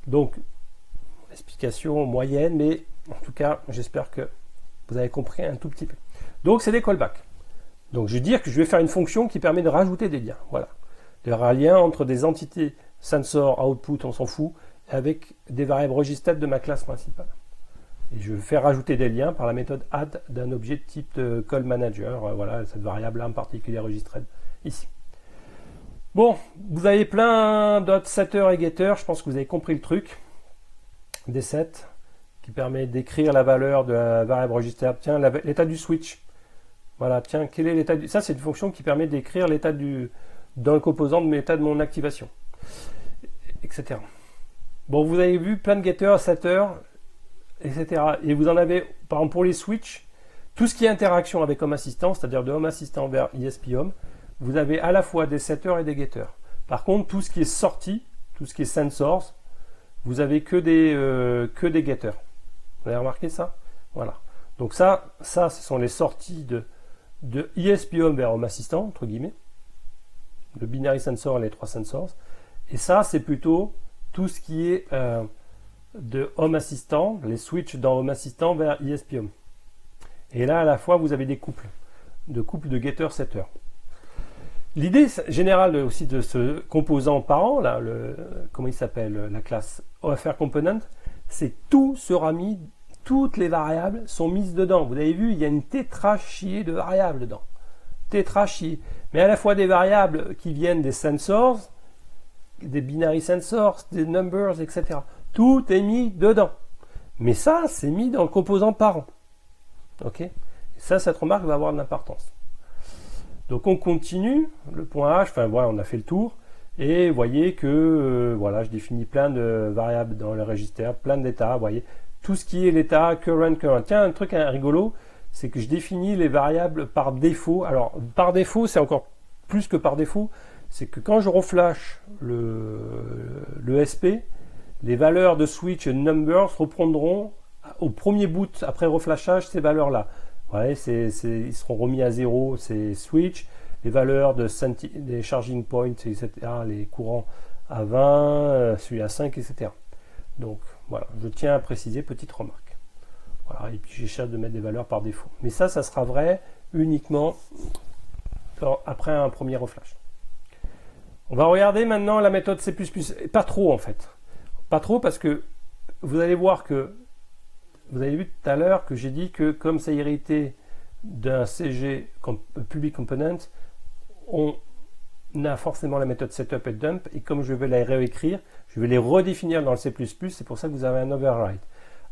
Donc, explication moyenne, mais en tout cas, j'espère que vous avez compris un tout petit peu. Donc, c'est des callbacks. Donc, je vais dire que je vais faire une fonction qui permet de rajouter des liens. Voilà. Il y aura un lien entre des entités sensor, output, on s'en fout, avec des variables registrées de ma classe principale. Et je vais faire rajouter des liens par la méthode add d'un objet de type call manager. Voilà, cette variable-là en particulier registrée ici. Bon, vous avez plein d'autres setters et getters. Je pense que vous avez compris le truc. Des sets qui permet d'écrire la valeur de la variable registrée. Tiens, l'état du switch. Voilà, tiens, quel est l'état du... Ça, c'est une fonction qui permet d'écrire l'état dans le composant de l'état de mon activation. etc. Bon, vous avez vu plein de getters, setters, etc. Et vous en avez, par exemple, pour les switches, tout ce qui est interaction avec Home Assistant, c'est-à-dire de Home Assistant vers ISP Home, vous avez à la fois des setters et des getters. Par contre, tout ce qui est sorti, tout ce qui est sensors, vous avez que des getters. Vous avez remarqué ça? Voilà. Donc ça, ce sont les sorties de ISP Home vers Home Assistant, entre guillemets. Le binary sensor et les 3 sensors. Et ça, c'est plutôt tout ce qui est de Home Assistant, les switches dans Home Assistant vers ISP Home. Et là, à la fois, vous avez des couples de getter-setter. L'idée générale aussi de ce composant parent, là, comment il s'appelle, la classe OFR Component, c'est que tout sera mis, toutes les variables sont mises dedans. Vous avez vu, il y a une tétrachier de variables dedans. Tétrachier. Mais à la fois des variables qui viennent des sensors, des binary sensors, des numbers, etc. Tout est mis dedans. Mais ça, c'est mis dans le composant parent. Ok? Et ça, cette remarque va avoir de l'importance. Donc on continue, le point H, enfin voilà, on a fait le tour, et vous voyez que voilà, je définis plein de variables dans le register, plein d'états, vous voyez, tout ce qui est l'état current. Tiens, un truc rigolo, c'est que je définis les variables par défaut. Alors par défaut, c'est encore plus que par défaut, c'est que quand je reflash le SP, les valeurs de switch et de numbers reprendront au premier boot après reflashage ces valeurs-là. Ouais, ils seront remis à 0, c'est switch, les valeurs des charging points, etc., les courants à 20, celui à 5, etc. Donc voilà, je tiens à préciser, petite remarque. Voilà, et puis j'essaie de mettre des valeurs par défaut. Mais ça sera vrai uniquement après un premier reflash. On va regarder maintenant la méthode C++. Pas trop en fait. Pas trop parce que vous allez voir que vous avez vu tout à l'heure que j'ai dit que comme ça héritait d'un CG public component, on a forcément la méthode setup et dump, et comme je vais la réécrire, je vais les redéfinir dans le C++, c'est pour ça que vous avez un override.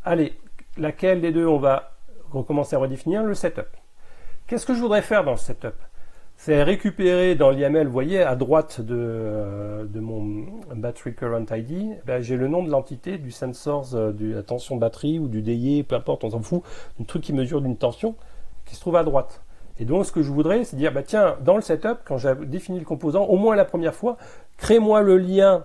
Allez, laquelle des deux on va recommencer à redéfinir? Le setup. Qu'est-ce que je voudrais faire dans le setup? C'est récupérer dans l'YAML, vous voyez, à droite de mon battery current ID, ben, j'ai le nom de l'entité du sensor de la tension batterie ou du DIE, peu importe, on s'en fout, un truc qui mesure d'une tension qui se trouve à droite. Et donc ce que je voudrais, c'est dire, bah, tiens, dans le setup, quand j'ai défini le composant, au moins la première fois, crée-moi le lien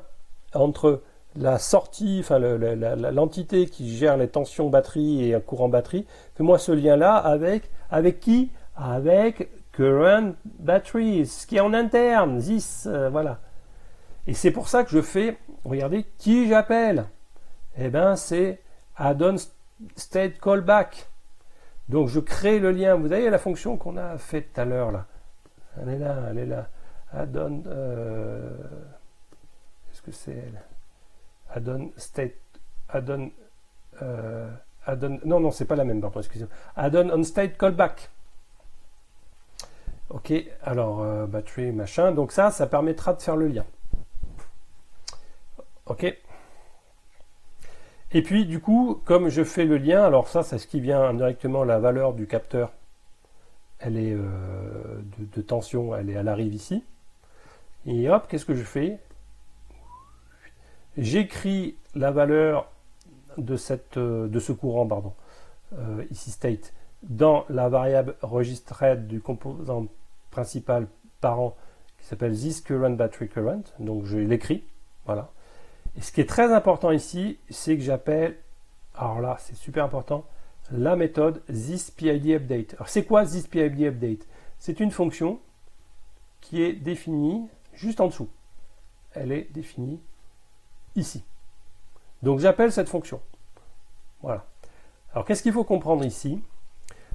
entre la sortie, enfin l'entité qui gère les tensions batterie et un courant batterie, fais-moi ce lien-là avec qui? Avec current battery, ce qui est en interne, this, voilà. Et c'est pour ça que je fais, regardez, qui j'appelle? Eh bien, c'est add-on state callback. Donc, je crée le lien. Vous avez la fonction qu'on a faite tout à l'heure, là. Elle est là, elle est là. Add-on, qu'est-ce que c'est, elle? Add-on state, add-on, non, c'est pas la même, pardon, excusez-moi. Add-on on state callback. Ok, alors battery machin, donc ça permettra de faire le lien. Ok. Et puis du coup, comme je fais le lien, alors ça c'est ce qui vient indirectement, la valeur du capteur, elle est de tension, elle arrive ici. Et hop, qu'est-ce que je fais? J'écris la valeur de ce courant, pardon, ici state, dans la variable registered du composant principal parent qui s'appelle this current battery current, donc je l'écris, voilà. Et ce qui est très important ici, c'est que j'appelle, alors là c'est super important, la méthode thisPIDUpdate. Alors c'est quoi thisPIDUpdate? C'est une fonction qui est définie juste en dessous. Elle est définie ici. Donc j'appelle cette fonction. Voilà. Alors qu'est-ce qu'il faut comprendre ici?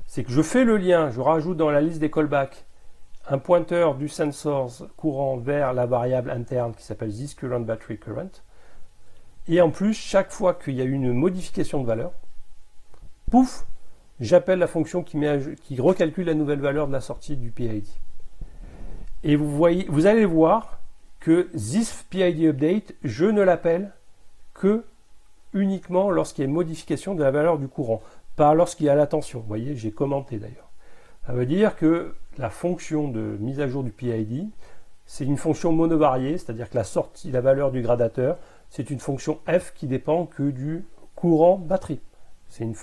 C'est que je fais le lien, je rajoute dans la liste des callbacks un pointeur du sensor courant vers la variable interne qui s'appelle this current battery current. Et en plus, chaque fois qu'il y a une modification de valeur, pouf, j'appelle la fonction qui recalcule la nouvelle valeur de la sortie du PID. Et vous allez voir que this PID update, je ne l'appelle que uniquement lorsqu'il y a une modification de la valeur du courant, pas lorsqu'il y a la tension. Vous voyez, j'ai commenté d'ailleurs. Ça veut dire que la fonction de mise à jour du PID, c'est une fonction monovariée, c'est-à-dire que la sortie, la valeur du gradateur, c'est une fonction f qui dépend que du courant batterie. On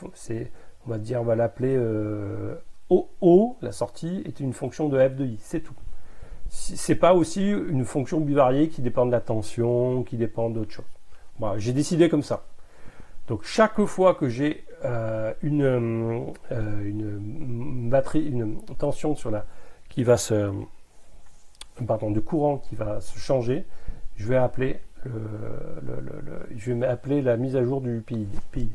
va dire, on va l'appeler OO, la sortie est une fonction de f de i, c'est tout. C'est pas aussi une fonction bivariée qui dépend de la tension, qui dépend d'autre chose. Voilà, j'ai décidé comme ça. Donc chaque fois que j'ai une batterie, une tension sur qui va se, pardon, de courant qui va se changer, je vais appeler la mise à jour du PID.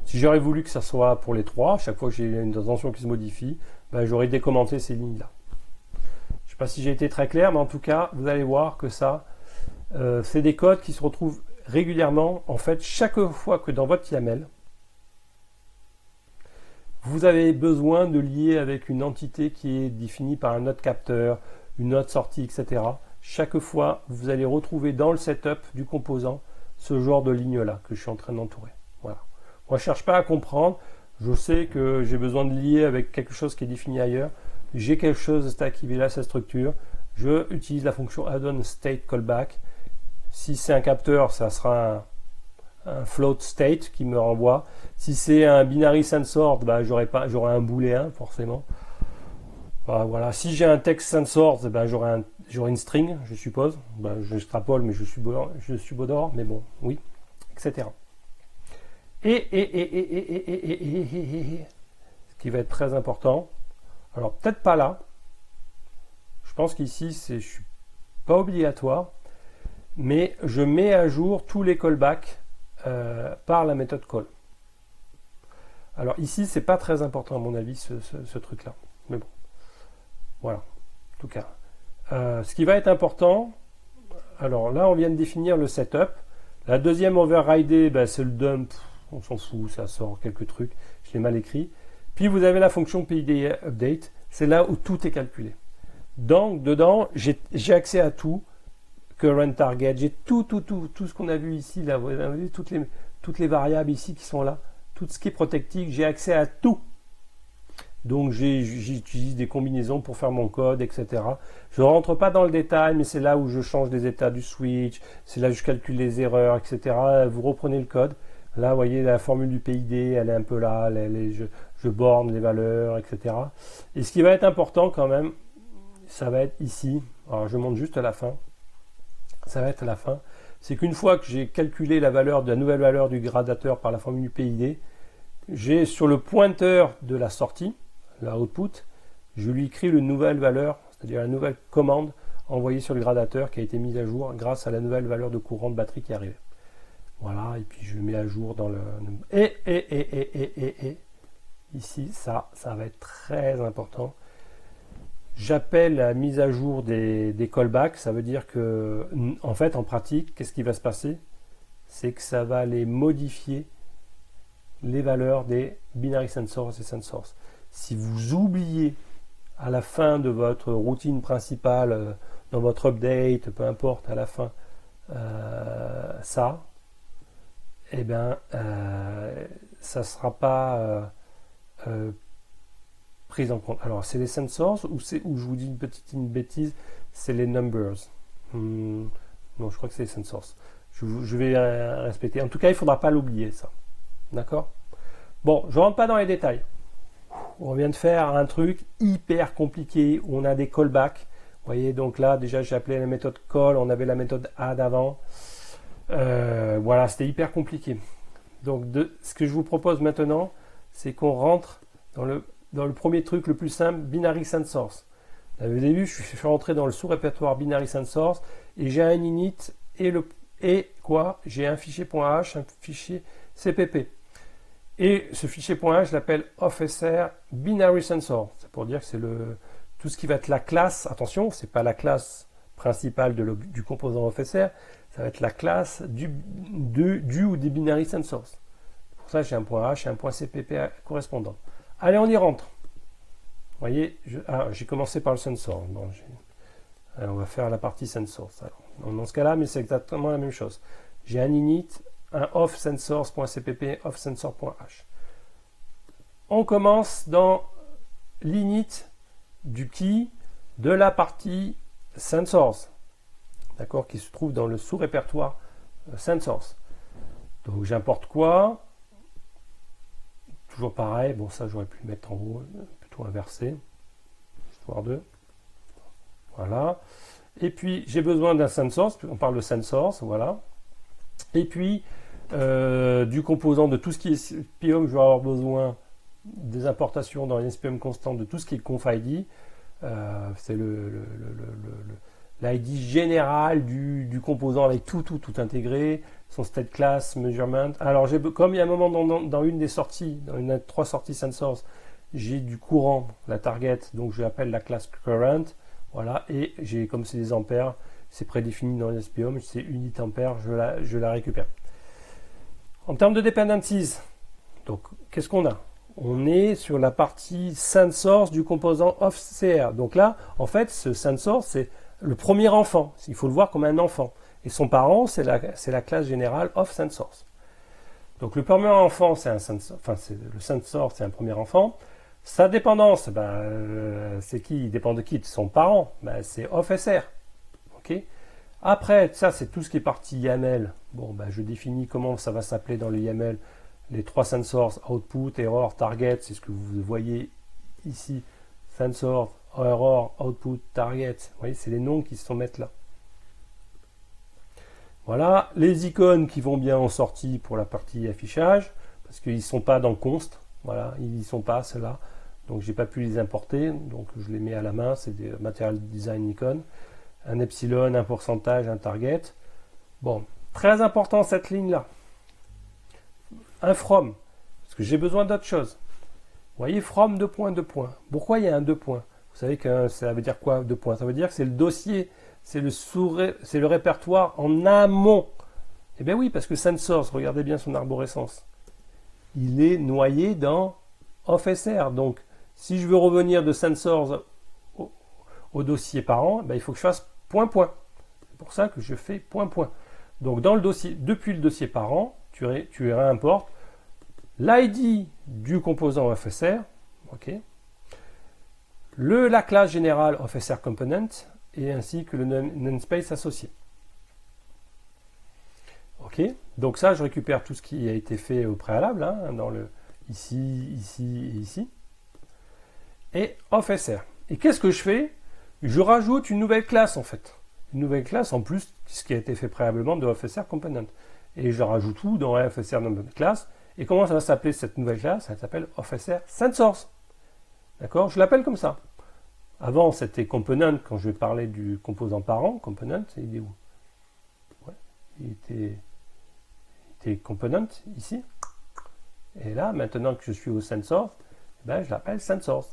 Si j'aurais voulu que ça soit pour les trois, chaque fois que j'ai une tension qui se modifie, ben, j'aurais décommenté ces lignes-là. Je ne sais pas si j'ai été très clair, mais en tout cas, vous allez voir que ça, c'est des codes qui se retrouvent régulièrement. En fait, chaque fois que dans votre YAML, vous avez besoin de lier avec une entité qui est définie par un autre capteur, une autre sortie, etc. Chaque fois, vous allez retrouver dans le setup du composant ce genre de ligne-là que je suis en train d'entourer. Voilà. Moi, je ne cherche pas à comprendre. Je sais que j'ai besoin de lier avec quelque chose qui est défini ailleurs. J'ai quelque chose de activé là, sa structure. Je utilise la fonction add-on state callback. Si c'est un capteur, ça sera un float state qui me renvoie. Si c'est un binary sensor, bah, j'aurai un booléen forcément. Voilà. Si j'ai un text sensor, bah, j'aurai une string, je suppose. Bah, je extrapole, mais je suis Baudor, mais bon, oui, etc. Et ce qui va être très important, alors peut-être pas là, je pense qu'ici je ne suis pas obligatoire, mais je mets à jour tous les callbacks par la méthode call. Alors ici, c'est pas très important à mon avis ce truc-là, mais bon, voilà, en tout cas. Ce qui va être important, alors là, on vient de définir le setup. La deuxième override, ben, c'est le dump. On s'en fout, ça sort quelques trucs, je l'ai mal écrit. Puis vous avez la fonction PID update, c'est là où tout est calculé. Donc dedans, j'ai accès à tout, current target, j'ai tout ce qu'on a vu ici, là, vous avez vu toutes les variables ici qui sont là, tout ce qui est protectique, j'ai accès à tout. Donc j'utilise des combinaisons pour faire mon code, etc. Je ne rentre pas dans le détail, mais c'est là où je change les états du switch, c'est là où je calcule les erreurs, etc. Vous reprenez le code. Là, vous voyez, la formule du PID, elle est un peu là, je borne les valeurs, etc. Et ce qui va être important quand même, ça va être ici. Alors, je monte juste à la fin. Ça va être à la fin. C'est qu'une fois que j'ai calculé la nouvelle valeur du gradateur par la formule du PID, j'ai sur le pointeur de la sortie, la output, je lui écris une nouvelle valeur, c'est-à-dire la nouvelle commande envoyée sur le gradateur qui a été mise à jour grâce à la nouvelle valeur de courant de batterie qui arrive. Voilà, et puis je le mets à jour dans le... Et ici, ça va être très important. J'appelle la mise à jour des callbacks, ça veut dire que, en fait, en pratique, qu'est-ce qui va se passer? C'est que ça va aller modifier les valeurs des binary sensors et sensors. Si vous oubliez à la fin de votre routine principale, dans votre update, peu importe, à la fin, ça, eh bien, ça ne sera pas pris en compte. Alors, c'est les sensors ou je vous dis une bêtise, c'est les numbers. Non, je crois que c'est les sensors. Je vais respecter. En tout cas, il ne faudra pas l'oublier, ça. D'accord? Bon, je ne rentre pas dans les détails. On vient de faire un truc hyper compliqué où on a des callbacks. Vous voyez, donc là, déjà, j'ai appelé la méthode call, on avait la méthode add avant. Voilà, c'était hyper compliqué. Donc, ce que je vous propose maintenant, c'est qu'on rentre dans le premier truc le plus simple, binary sensors. Vous avez vu, je suis rentré dans le sous-répertoire binary sensors et j'ai un init j'ai un fichier .h, un fichier CPP. Et ce fichier .h, je l'appelle offsr binary sensor. C'est pour dire que c'est tout ce qui va être la classe. Attention, c'est pas la classe principale du composant offsr, ça va être la classe du ou des binary sensors. Pour ça, j'ai un .h et un .cpp correspondant. Allez, on y rentre. Vous voyez, j'ai commencé par le sensor. Bon, alors, on va faire la partie sensors. Alors, dans ce cas-là, mais c'est exactement la même chose. J'ai un init, un off-sensors.cpp, off-sensor.h. On commence dans l'init du key de la partie sensors, d'accord, qui se trouve dans le sous-répertoire sensors. Donc j'importe quoi? Toujours pareil, bon ça j'aurais pu le mettre en haut, plutôt inversé, histoire de, voilà. Et puis j'ai besoin d'un sensors, on parle de sensors, voilà. Et puis du composant de tout ce qui est SPIOM, je vais avoir besoin des importations dans l'SPIOM constant de tout ce qui est conf-ID. C'est l'ID général du composant avec tout intégré, son state class, measurement. Alors, comme il y a un moment dans une des sorties, dans une 3 sorties sensors, j'ai du courant, la target, donc je l'appelle la classe current. Voilà, et comme c'est des ampères, c'est prédéfini dans l'SPIOM, c'est unit ampère, je la récupère. En termes de dependencies, donc qu'est-ce qu'on a? On est sur la partie sensors du composant of-cr. Donc là, en fait, ce sensor, c'est le premier enfant. Il faut le voir comme un enfant. Et son parent, c'est la classe générale of-sensors. Donc le premier enfant, c'est un sensor, le sensor, c'est un premier enfant. Sa dépendance, c'est qui? Il dépend de qui? De son parent. C'est of-sr. Okay. Après, ça, c'est tout ce qui est partie YAML. Bon, je définis comment ça va s'appeler dans le YAML. Les 3 sensors, output, error, target, c'est ce que vous voyez ici. Sensor, error, output, target. Vous voyez, c'est les noms qui se mettent là. Voilà, les icônes qui vont bien en sortie pour la partie affichage, parce qu'ils ne sont pas dans const. Voilà, ils n'y sont pas, ceux-là. Donc, j'ai pas pu les importer, donc je les mets à la main. C'est des Material Design icônes. Un epsilon, un pourcentage, un target. Bon, très important cette ligne-là. Un from, parce que j'ai besoin d'autre chose. Vous voyez, from 2 points, 2 points. Pourquoi il y a un 2 points? Vous savez que ça veut dire quoi 2 points? Ça veut dire que c'est le dossier, c'est le répertoire en amont. Eh bien oui, parce que sensors, regardez bien son arborescence. Il est noyé dans of-sr. Donc, si je veux revenir de sensors au dossier parent, il faut que je fasse point, point. C'est pour ça que je fais point, point. Donc, dans le dossier, depuis le dossier parent, tu réimportes l'ID du composant of-sr, ok, la classe générale of-sr component, et ainsi que le namespace associé. Ok, donc ça, je récupère tout ce qui a été fait au préalable, dans le ici, ici et ici, et of-sr. Et qu'est-ce que je fais? Je rajoute une nouvelle classe, en fait. Une nouvelle classe, en plus, ce qui a été fait préalablement de of-sr component. Et je rajoute tout dans la of-sr class. Et comment ça va s'appeler cette nouvelle classe? Elle s'appelle of-sr sensors. D'accord? Je l'appelle comme ça. Avant, c'était component, quand je vais parler du composant parent. Component, il est où? Ouais, il était component, ici. Et là, maintenant que je suis au sensor, je l'appelle sensors.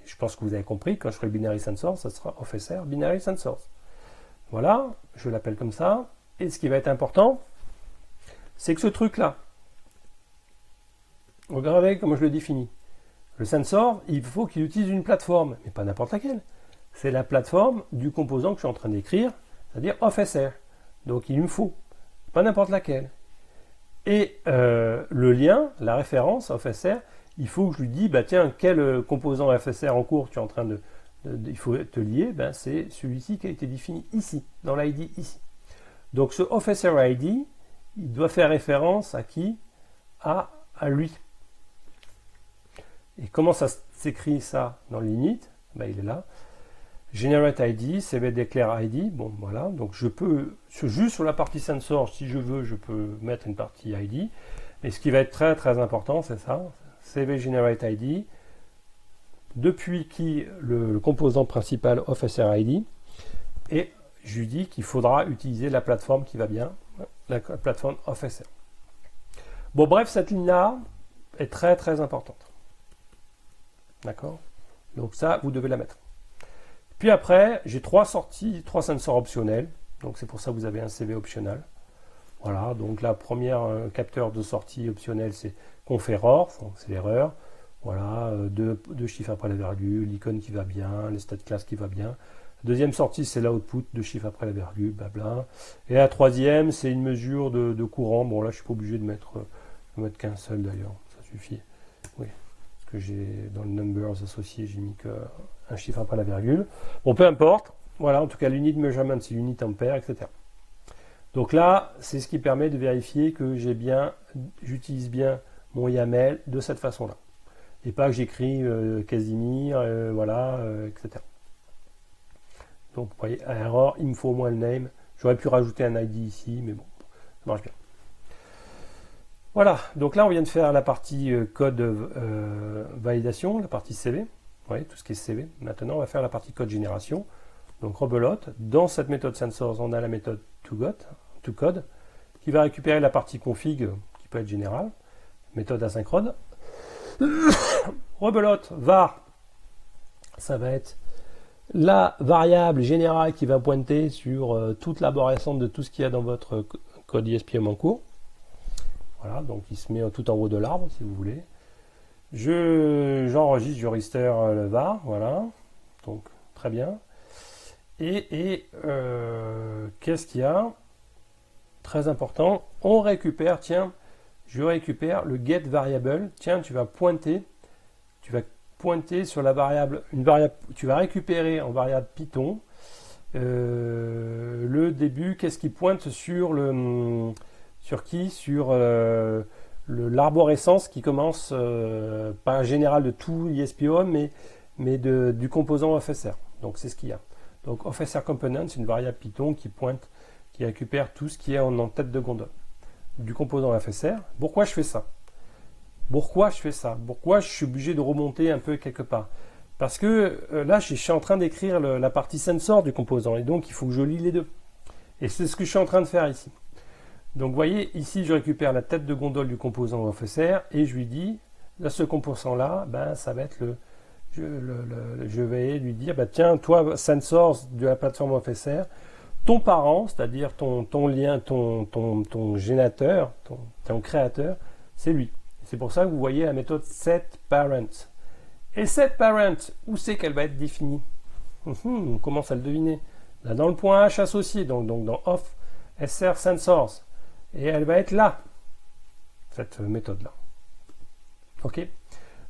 Et je pense que vous avez compris, quand je ferai binary sensor, ça sera of-sr binary sensors. Voilà, je l'appelle comme ça. Et ce qui va être important, c'est que ce truc-là, regardez comment je le définis. Le sensor, il faut qu'il utilise une plateforme, mais pas n'importe laquelle. C'est la plateforme du composant que je suis en train d'écrire, c'est-à-dire of-sr. Donc il me faut, pas n'importe laquelle. Et le lien, la référence of-sr, il faut que je lui dise, tiens, quel composant of-sr en cours tu es en train il faut te lier, c'est celui-ci qui a été défini ici, dans l'ID ici. Donc ce of-sr ID, il doit faire référence à qui? À lui. Et comment ça s'écrit ça dans l'init? Il est là. Generate ID, CB declare ID. Bon, voilà. Donc je peux, juste sur la partie sensor, si je veux, je peux mettre une partie ID. Mais ce qui va être très très important, c'est ça. CB generate ID. Depuis qui le composant principal of-sr ID. Et je lui dis qu'il faudra utiliser la plateforme qui va bien, la plateforme of-sr. Bon, bref, cette ligne-là est très très importante. D'accord? Donc ça, vous devez la mettre. Puis après, j'ai 3 sorties, 3 sensors optionnels. Donc c'est pour ça que vous avez un CV optionnel. Voilà, donc la première capteur de sortie optionnel, c'est conf-error, donc c'est l'erreur. Voilà, deux chiffres après la virgule, l'icône qui va bien, les state class qui va bien. Deuxième sortie, c'est l'output, 2 chiffres après la virgule, blabla. Et la troisième, c'est une mesure de courant. Bon, là, je ne suis pas obligé de mettre qu'un seul d'ailleurs, ça suffit. Oui, parce que j'ai dans le numbers associé, j'ai mis qu'un chiffre après la virgule. Bon, peu importe. voilà, en tout cas l'unit measurement, c'est l'unit ampère, etc. Donc là, c'est ce qui permet de vérifier que j'utilise bien mon YAML de cette façon-là. Et pas que j'écris Casimir, voilà, etc. Donc vous voyez, à erreur, il me faut au moins le name. J'aurais pu rajouter un ID ici, mais bon, ça marche bien. Voilà, donc là on vient de faire la partie code validation, la partie CV. Vous voyez, tout ce qui est CV. Maintenant, on va faire la partie code génération. Donc rebelote, dans cette méthode sensors, on a la méthode toCode, qui va récupérer la partie config, qui peut être générale, méthode asynchrone. Rebelote, var, ça va être la variable générale qui va pointer sur toute l'arborescence de tout ce qu'il y a dans votre code ISPM en cours. Voilà, donc il se met tout en haut de l'arbre, si vous voulez. J'enregistre, je register le var, voilà. Donc, très bien. Et qu'est-ce qu'il y a? Très important, on récupère, tiens, je récupère le get variable. Tiens, tu vas pointer sur la variable, tu vas récupérer en variable Python le début, qu'est-ce qui pointe sur l'arborescence qui commence, pas général de tout ISPOM, mais du composant FSR. Donc c'est ce qu'il y a. Donc FSR component, c'est une variable Python qui récupère tout ce qui est en tête de gondole du composant FSR. Pourquoi je fais ça? Pourquoi je suis obligé de remonter un peu quelque part? Parce que là, je suis en train d'écrire la partie sensor du composant, et donc il faut que je lis les deux. Et c'est ce que je suis en train de faire ici. Donc vous voyez, ici je récupère la tête de gondole du composant FSR, et je lui dis, là, ce composant-là, ben, ça va être je vais lui dire, bah, tiens, toi, sensors de la plateforme FSR, ton parent, c'est-à-dire ton lien, ton générateur, ton créateur, c'est lui. C'est pour ça que vous voyez la méthode setParent. Et setParent, où c'est qu'elle va être définie? On commence à le deviner. Là, dans le point H associé, donc dans off SR sensors. Et elle va être là, cette méthode-là. OK?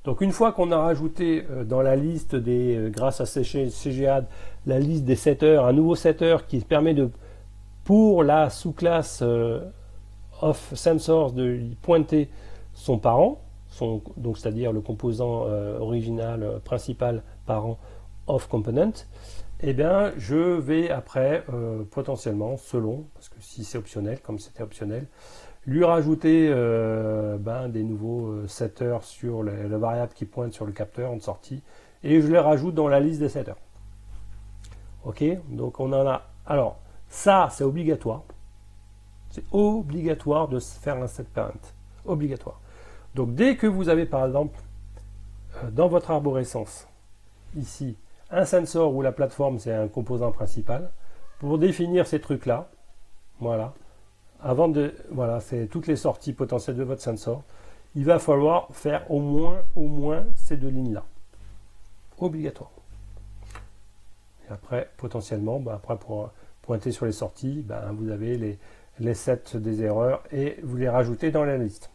Donc une fois qu'on a rajouté dans la liste grâce à CGAD, la liste des setters, un nouveau setter qui permet pour la sous-classe of sensors de pointer son parent, donc c'est-à-dire le composant original, principal, parent of component, eh bien je vais après potentiellement, selon, parce que si c'est optionnel, comme c'était optionnel, lui rajouter des nouveaux setters sur la variable qui pointe sur le capteur en sortie, et je les rajoute dans la liste des setters. Ok, donc on en a. Alors, ça, c'est obligatoire. C'est obligatoire de faire un setParent. Obligatoire. Donc, dès que vous avez, par exemple, dans votre arborescence, ici, un sensor où la plateforme, c'est un composant principal, pour définir ces trucs-là, voilà, voilà, c'est toutes les sorties potentielles de votre sensor, il va falloir faire au moins ces deux lignes-là. Obligatoire. Et après, potentiellement, après pour pointer sur les sorties, vous avez les sets des erreurs et vous les rajoutez dans la liste.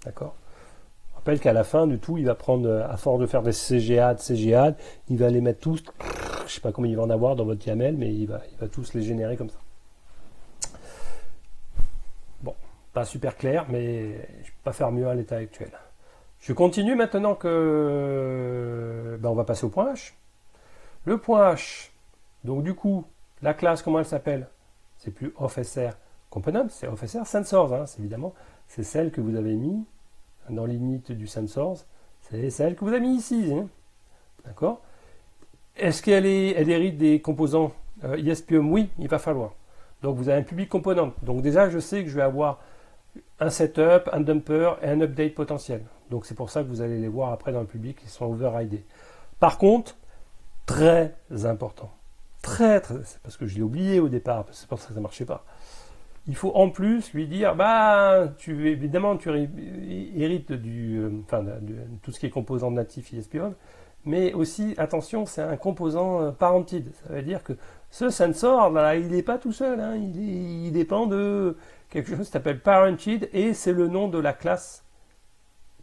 D'accord? Je rappelle qu'à la fin du tout, il va prendre, à force de faire des CGAD, il va les mettre tous, je ne sais pas combien il va en avoir dans votre YAML, mais il va tous les générer comme ça. Bon, pas super clair, mais je ne peux pas faire mieux à l'état actuel. Je continue maintenant que on va passer au point H. Le point H, donc du coup, la classe, comment elle s'appelle? C'est plus OffSR Component, c'est OffSR Sensors, hein, c'est celle que vous avez mis dans l'init du Sensors, c'est celle que vous avez mis ici, hein, d'accord? Est-ce qu'elle hérite des composants ISPM? Oui, il va falloir. Donc vous avez un public component, donc déjà je sais que je vais avoir un setup, un dumper et un update potentiel. Donc c'est pour ça que vous allez les voir après dans le public, ils sont overridés. Par contre, très important. C'est parce que je l'ai oublié au départ, c'est pour ça que ça ne marchait pas. Il faut en plus lui dire, évidemment, tu hérites de tout ce qui est composant natif ISPOM, mais aussi, attention, c'est un composant parented. Ça veut dire que ce sensor, il n'est pas tout seul, hein, il dépend de quelque chose qui s'appelle parented, et c'est le nom de la classe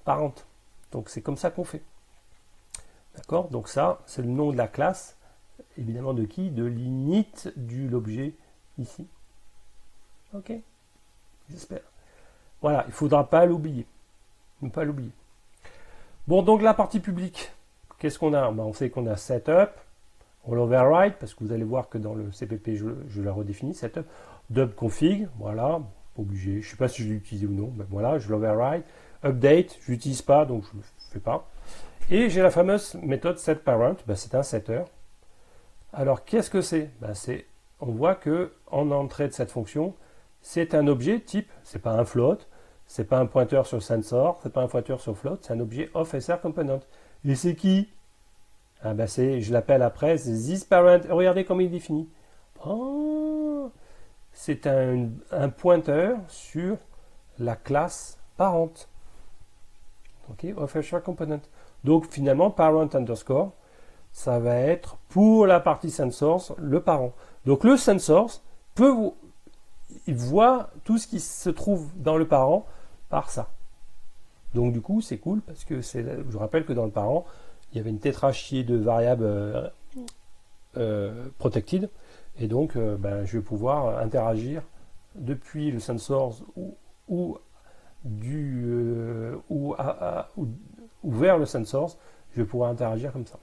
parent. Donc c'est comme ça qu'on fait. D'accord? Donc ça, c'est le nom de la classe évidemment de qui? De l'init de l'objet ici. Ok, j'espère. Voilà, il ne faudra pas l'oublier. Ne pas l'oublier. Bon, donc la partie publique, qu'est-ce qu'on a? Ben, on sait qu'on a setup, on l'override, parce que vous allez voir que dans le CPP, je la redéfinis, setup, dub config, voilà, pas obligé, je ne sais pas si je l'ai utilisé ou non, ben voilà, je l'override, update, je l'utilise pas, donc je ne le fais pas. Et j'ai la fameuse méthode setParent, ben c'est un setter. Alors, qu'est-ce que c'est? Ben on voit que en entrée de cette fonction, c'est un objet type, c'est pas un float, c'est pas un pointeur sur sensor, c'est pas un pointeur sur float, c'est un objet of_SR_component. Et c'est qui? Ah ben je l'appelle après, c'est thisParent. Regardez comment il est défini. Oh, c'est un pointeur sur la classe parent. Ok, of_SR_component. Donc finalement, parent underscore, ça va être pour la partie sensors, le parent. Donc le sensors il voit tout ce qui se trouve dans le parent par ça. Donc du coup, c'est cool parce que je rappelle que dans le parent, il y avait une tétrachier de variables protected. Et donc, je vais pouvoir interagir depuis le sensor ou vers le sensor. Je vais pouvoir interagir comme ça.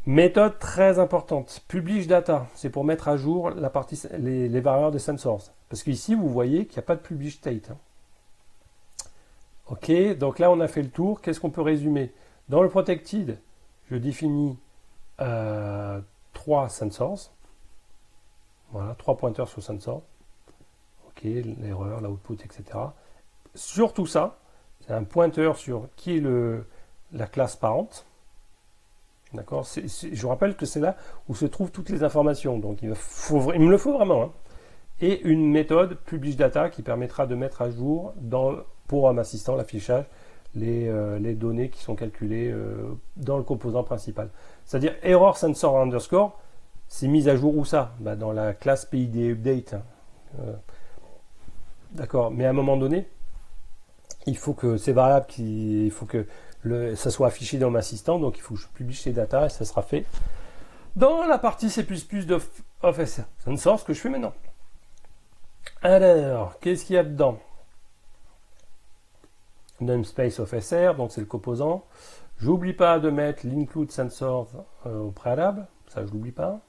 Méthode très importante, publish data, c'est pour mettre à jour les valeurs des sensors. Parce qu'ici, vous voyez qu'il n'y a pas de publish state. Ok, donc là, on a fait le tour. Qu'est-ce qu'on peut résumer? Dans le protected, je définis 3 sensors. Voilà, 3 pointeurs sur sensor. Ok, l'erreur, l'output, etc. Sur tout ça, c'est un pointeur sur qui est la classe parent. D'accord, je vous rappelle que c'est là où se trouvent toutes les informations. Donc il me le faut vraiment. Hein. Et une méthode publish data qui permettra de mettre à jour pour Home Assistant l'affichage les données qui sont calculées dans le composant principal. C'est-à-dire error sensor underscore, c'est mise à jour où ça? Dans la classe PID update. Hein. D'accord, mais à un moment donné, il faut que ces variables, il faut que ça soit affiché dans Home Assistant, donc il faut que je publie ces data et ça sera fait dans la partie C++ of Sensor, ce que je fais maintenant. Alors, qu'est-ce qu'il y a dedans? Namespace of SR, donc c'est le composant. J'oublie pas de mettre l'include sensor au préalable, ça je l'oublie pas,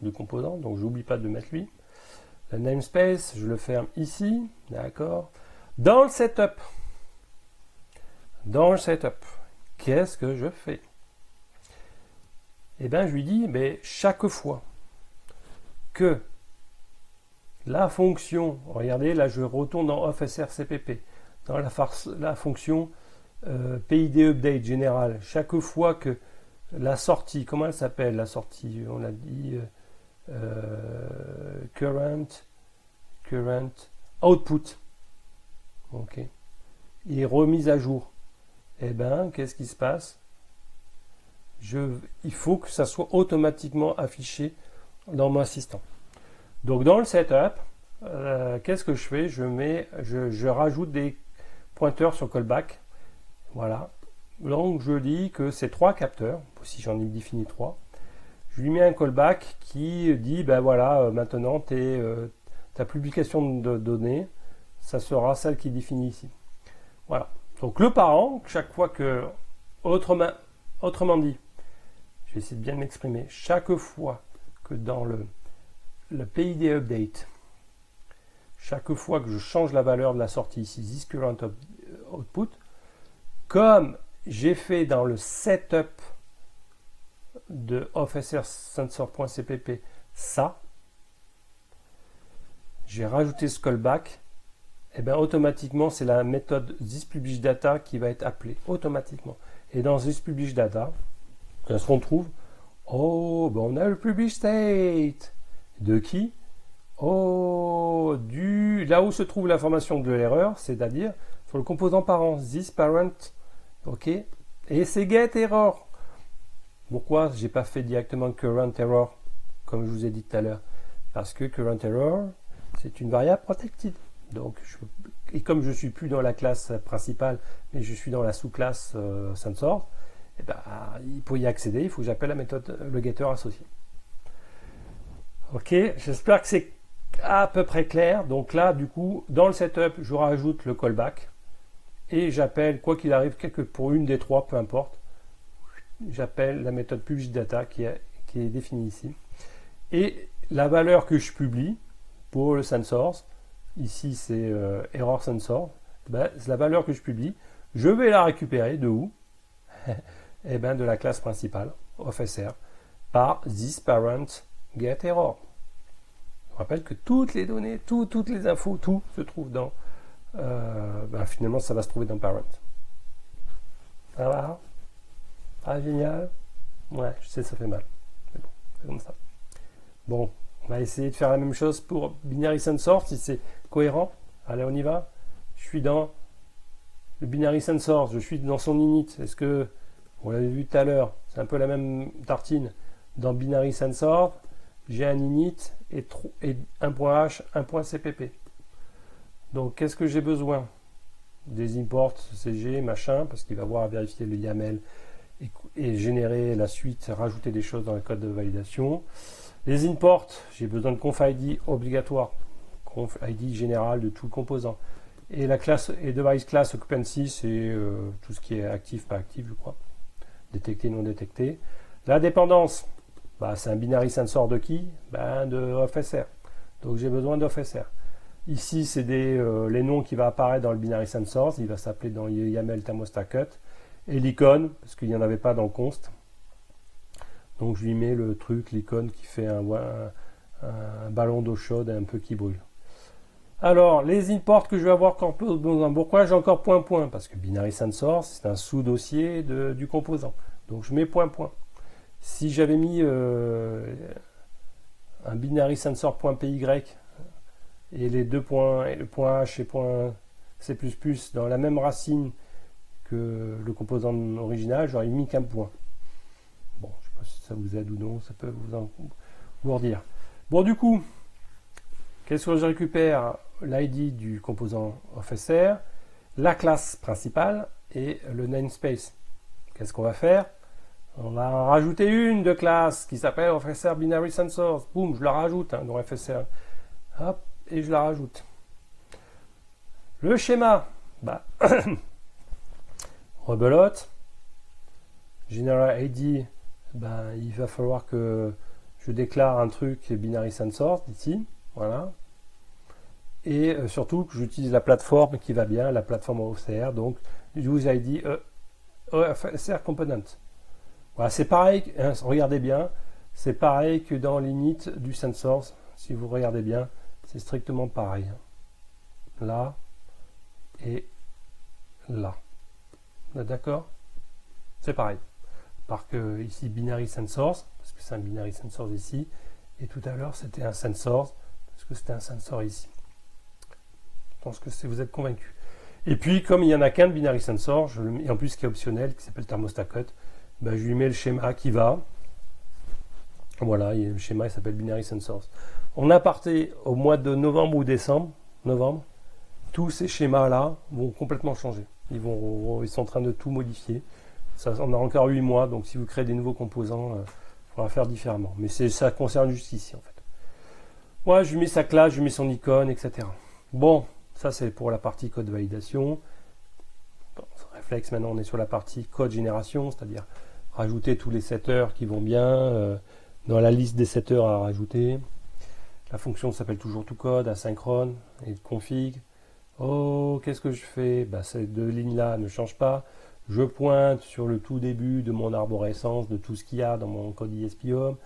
le composant, donc j'oublie pas de mettre lui. Le namespace, je le ferme ici, d'accord. Dans le setup, qu'est-ce que je fais? Eh bien, je lui dis, chaque fois que la fonction, regardez, là je retourne dans of_SR_CPP, dans la fonction PID update générale, chaque fois que la sortie, comment elle s'appelle la sortie? On a dit current output, ok, est remise à jour. Eh bien, qu'est-ce qui se passe? Il faut que ça soit automatiquement affiché dans mon assistant. Donc dans le setup, qu'est-ce que je fais? Je rajoute des pointeurs sur callback. Voilà. Donc je dis que c'est 3 capteurs, si j'en ai défini 3. Je lui mets un callback qui dit, voilà, maintenant ta publication de données, ça sera celle qui est définie ici. Voilà. Donc le parent, chaque fois que, autrement dit, je vais essayer de bien m'exprimer, chaque fois que dans le PID update, chaque fois que je change la valeur de la sortie ici, this current output, comme j'ai fait dans le setup de of_SR_Sensor.cpp ça, j'ai rajouté ce callback, et bien automatiquement c'est la méthode thisPublishData qui va être appelée automatiquement. Et dans thisPublishData, qu'est-ce qu'on trouve? Oh, on a le publish state. De qui? Oh, là où se trouve l'information de l'erreur, c'est-à-dire sur le composant parent, thisParent, ok, et c'est getError. Pourquoi j'ai pas fait directement currentError, comme je vous ai dit tout à l'heure? Parce que currentError, c'est une variable protected. Donc, et comme je suis plus dans la classe principale, mais je suis dans la sous-classe sensor, Et ben, pour y accéder, il faut que j'appelle la méthode le getter associé. Ok, j'espère que c'est à peu près clair. Donc là, du coup, dans le setup, je rajoute le callback et j'appelle, quoi qu'il arrive, pour une des trois, peu importe, j'appelle la méthode publishData qui est définie ici. Et la valeur que je publie pour le sensor, ici c'est error sensor, ben, c'est la valeur que je publie. Je vais la récupérer de où? Eh ben, de la classe principale, OffSR, par this parent get error. Je rappelle que toutes les données, toutes les infos, tout se trouve dans. Ben, finalement, ça va se trouver dans parent. Ça va? Ah, génial. Ouais, je sais, ça fait mal. Mais bon, c'est comme ça. Bon, on va essayer de faire la même chose pour binary sensor, si c'est cohérent. Allez, on y va. Je suis dans le binary sensor, je suis dans son init. Est-ce que, on l'avait vu tout à l'heure, c'est un peu la même tartine. Dans binary sensor, j'ai un init et un point .h, un point .cpp. Donc, qu'est-ce que j'ai besoin? Des imports CG, machin, parce qu'il va voir à vérifier le YAML et générer la suite, rajouter des choses dans le code de validation. Les imports, j'ai besoin de conf ID obligatoire, conf ID général de tout le composant. Et la classe et device class occupancy, c'est tout ce qui est actif, pas actif, je crois. Détecté, non détecté. La dépendance, bah, c'est un binary sensor de qui? Ben, de OffSR. Donc j'ai besoin d'OffSR. Ici, c'est les noms qui vont apparaître dans le binary sensor. Il va s'appeler dans YAML thermostat cut. Et l'icône, parce qu'il n'y en avait pas dans const. Donc je lui mets le truc, l'icône qui fait un ballon d'eau chaude un peu qui brûle. Alors, les imports que je vais avoir encore besoin. Pourquoi j'ai encore point. Parce que binary sensor, c'est un sous-dossier du composant. Donc je mets point. Si j'avais mis un binary sensor.py et les deux points, et le point H et point C++ dans la même racine que le composant original, j'aurais mis qu'un point. Bon, je ne sais pas si ça vous aide ou non, ça peut vous redire. Bon, du coup, qu'est-ce que je récupère? L'ID du composant OffSR, la classe principale et le namespace. Qu'est-ce qu'on va faire? On va en rajouter une de classe qui s'appelle OffSR Binary Sensors. Boum, je la rajoute dans OffSR. Hop, et je la rajoute. Le schéma, bah, rebelote. General ID, ben, il va falloir que je déclare un truc binary sensor ici, voilà. Et surtout que j'utilise la plateforme qui va bien, la plateforme OFSR, donc use ID OFSR component. Voilà, c'est pareil, hein, regardez bien, c'est pareil que dans l'init du sensor, si vous regardez bien, c'est strictement pareil. Là et là. D'accord? C'est pareil. Par que ici binary sensors, parce que c'est un binary sensor ici, et tout à l'heure c'était un sensor, parce que c'était un sensor ici. Je pense que vous êtes convaincus. Et puis, comme il n'y en a qu'un de binary sensor, et en plus qui est optionnel, qui s'appelle thermostat cut, ben, je lui mets le schéma qui va. Voilà, le schéma il s'appelle binary sensors. On a parté au mois de novembre ou décembre, tous ces schémas-là vont complètement changer. Ils sont en train de tout modifier. Ça, on a encore 8 mois, donc si vous créez des nouveaux composants, il faudra faire différemment. Mais ça concerne juste ici, en fait. Moi, je lui mets sa classe, je lui mets son icône, etc. Bon, ça c'est pour la partie code validation. Bon, réflexe, maintenant on est sur la partie code génération, c'est-à-dire rajouter tous les setters qui vont bien dans la liste des setters à rajouter. La fonction s'appelle toujours toCode, asynchrone et config. Oh, qu'est-ce que je fais? Bah, ces deux lignes-là ne changent pas. Je pointe sur le tout début de mon arborescence, de tout ce qu'il y a dans mon code ISP-Home.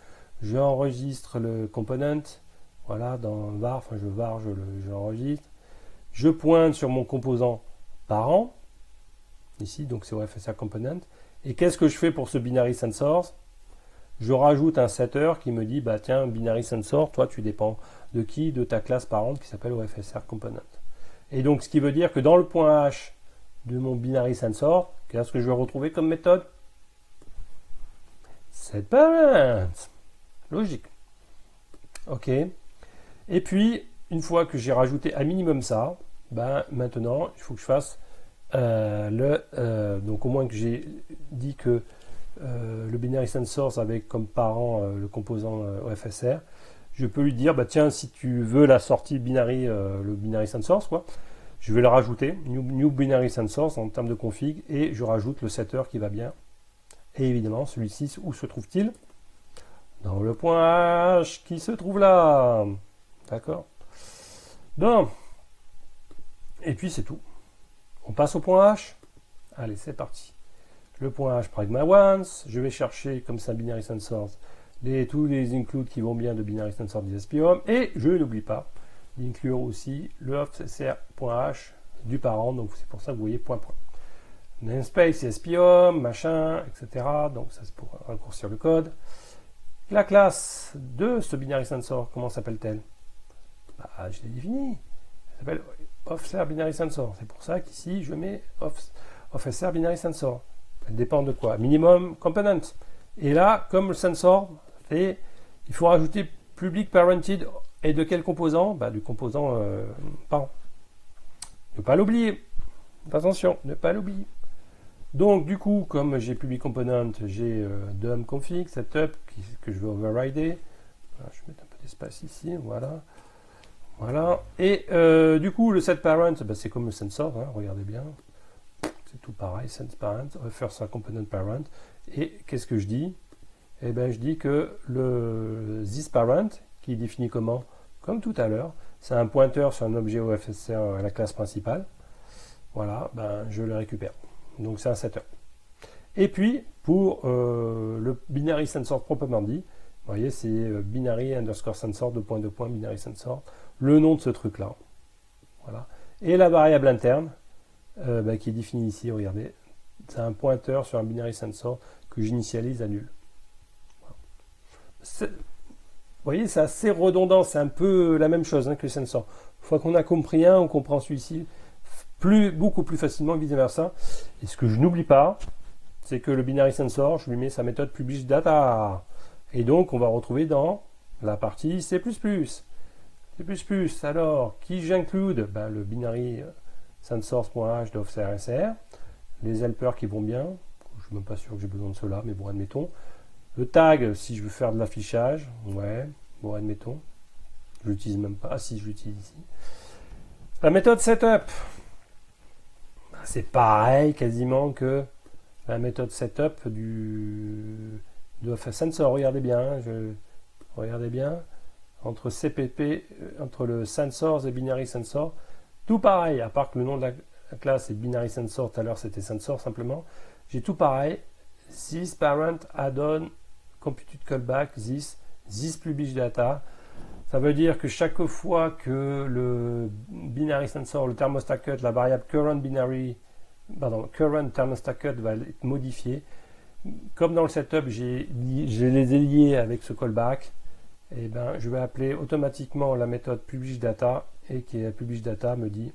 J'enregistre le component. Voilà, dans var, enfin je l'enregistre. Je pointe sur mon composant parent. Ici, donc c'est OFSR component. Et qu'est-ce que je fais pour ce binary sensor? Je rajoute un setter qui me dit, bah tiens, binary sensor, toi tu dépends de qui? De ta classe parente qui s'appelle OFSR component. Et donc, ce qui veut dire que dans le point H de mon binary sensor, qu'est-ce que je vais retrouver comme méthode? Set parent. Logique. OK. Et puis, une fois que j'ai rajouté un minimum ça, ben, maintenant, il faut que je fasse donc au moins que j'ai dit que le binary sense source avec comme parent le composant OFSR, je peux lui dire, bah tiens, si tu veux la sortie binary, le binary sense source, quoi, je vais le rajouter, new binary sense source en termes de config, et je rajoute le setter qui va bien. Et évidemment, celui-ci, où se trouve-t-il? Dans le point H qui se trouve là. D'accord? Bon. Et puis c'est tout. On passe au point H. Allez, c'est parti. Le point H pragma once. Je vais chercher, comme c'est un binary sense source, tous les includes qui vont bien de binary sense source des SPOM. Et je n'oublie pas d'inclure aussi le offsr.h du parent. Donc c'est pour ça que vous voyez point. Namespace, SPOM, machin, etc. Donc ça c'est pour raccourcir le code. La classe de ce binary sense source, comment s'appelle-t-elle? Bah, je l'ai défini. Elle s'appelle offsr binary sense source. C'est pour ça qu'ici je mets offsr binary sense source. Elle dépend de quoi? Minimum component. Et là, comme le sensor, il faut rajouter public parented et de quel composant? Bah, du composant parent. Ne pas l'oublier. Attention, ne pas l'oublier. Donc du coup, comme j'ai public component, j'ai dom config, setup que je vais overrider. Voilà, je vais mettre un peu d'espace ici, voilà. Voilà. Et du coup, le set parent, bah, c'est comme le sensor, hein, regardez bien. C'est tout pareil, sense parent, first component parent. Et qu'est-ce que je dis? Eh bien, je dis que le this parent, qui est défini comment? Comme tout à l'heure, c'est un pointeur sur un objet OFSR à la classe principale. Voilà, ben, je le récupère. Donc c'est un setter. Et puis, pour le binary sensor proprement dit, vous voyez, c'est binary underscore sensor, binary sensor, le nom de ce truc-là. Voilà. Et la variable interne, qui est définie ici, regardez, c'est un pointeur sur un binary sensor que j'initialise à nul. Voilà. Vous voyez, c'est assez redondant, c'est un peu la même chose hein, que le sensor. Une fois qu'on a compris un, on comprend celui-ci beaucoup plus facilement, vice versa. Et ce que je n'oublie pas, c'est que le binary sensor, je lui mets sa méthode publish data. Et donc, on va retrouver dans la partie C++. C++, alors, qui j'include? Ben, le binary sensors.h de offsr.sr, les helpers qui vont bien, je ne suis même pas sûr que j'ai besoin de cela, mais bon, admettons. Le tag, si je veux faire de l'affichage, ouais, bon, admettons. Je l'utilise même pas. Ah si, je l'utilise ici. La méthode setup, c'est pareil quasiment que la méthode setup de sensor. Regardez bien, regardez bien, entre CPP, entre le sensors et binary sensor, tout pareil, à part que le nom de la classe est binary sensor, tout à l'heure c'était sensor simplement. J'ai tout pareil, this parent add-on computed callback, this publish data. Ça veut dire que chaque fois que le binary sensor, le thermostat cut, la variable current thermostat cut va être modifié, comme dans le setup, je les ai liés avec ce callback, et ben, je vais appeler automatiquement la méthode publish data, et qui est la publish data me dit,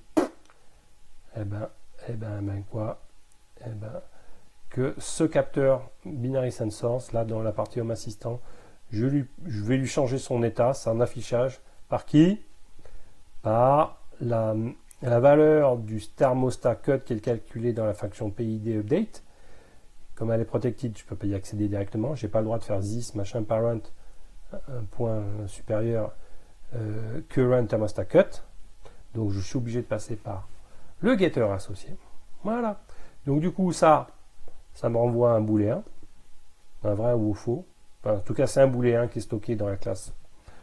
que ce capteur binary sensor, là dans la partie home assistant, je vais lui changer son état, son affichage, par qui? Par la valeur du thermostat cut qui est calculé dans la fonction PID update. Comme elle est protected, je ne peux pas y accéder directement. Je n'ai pas le droit de faire this, machin, parent, un point supérieur, current thermostat cut. Donc je suis obligé de passer par le getter associé. Voilà. Donc du coup, ça me renvoie un booléen, un vrai ou faux. Enfin, en tout cas, c'est un booléen qui est stocké dans la classe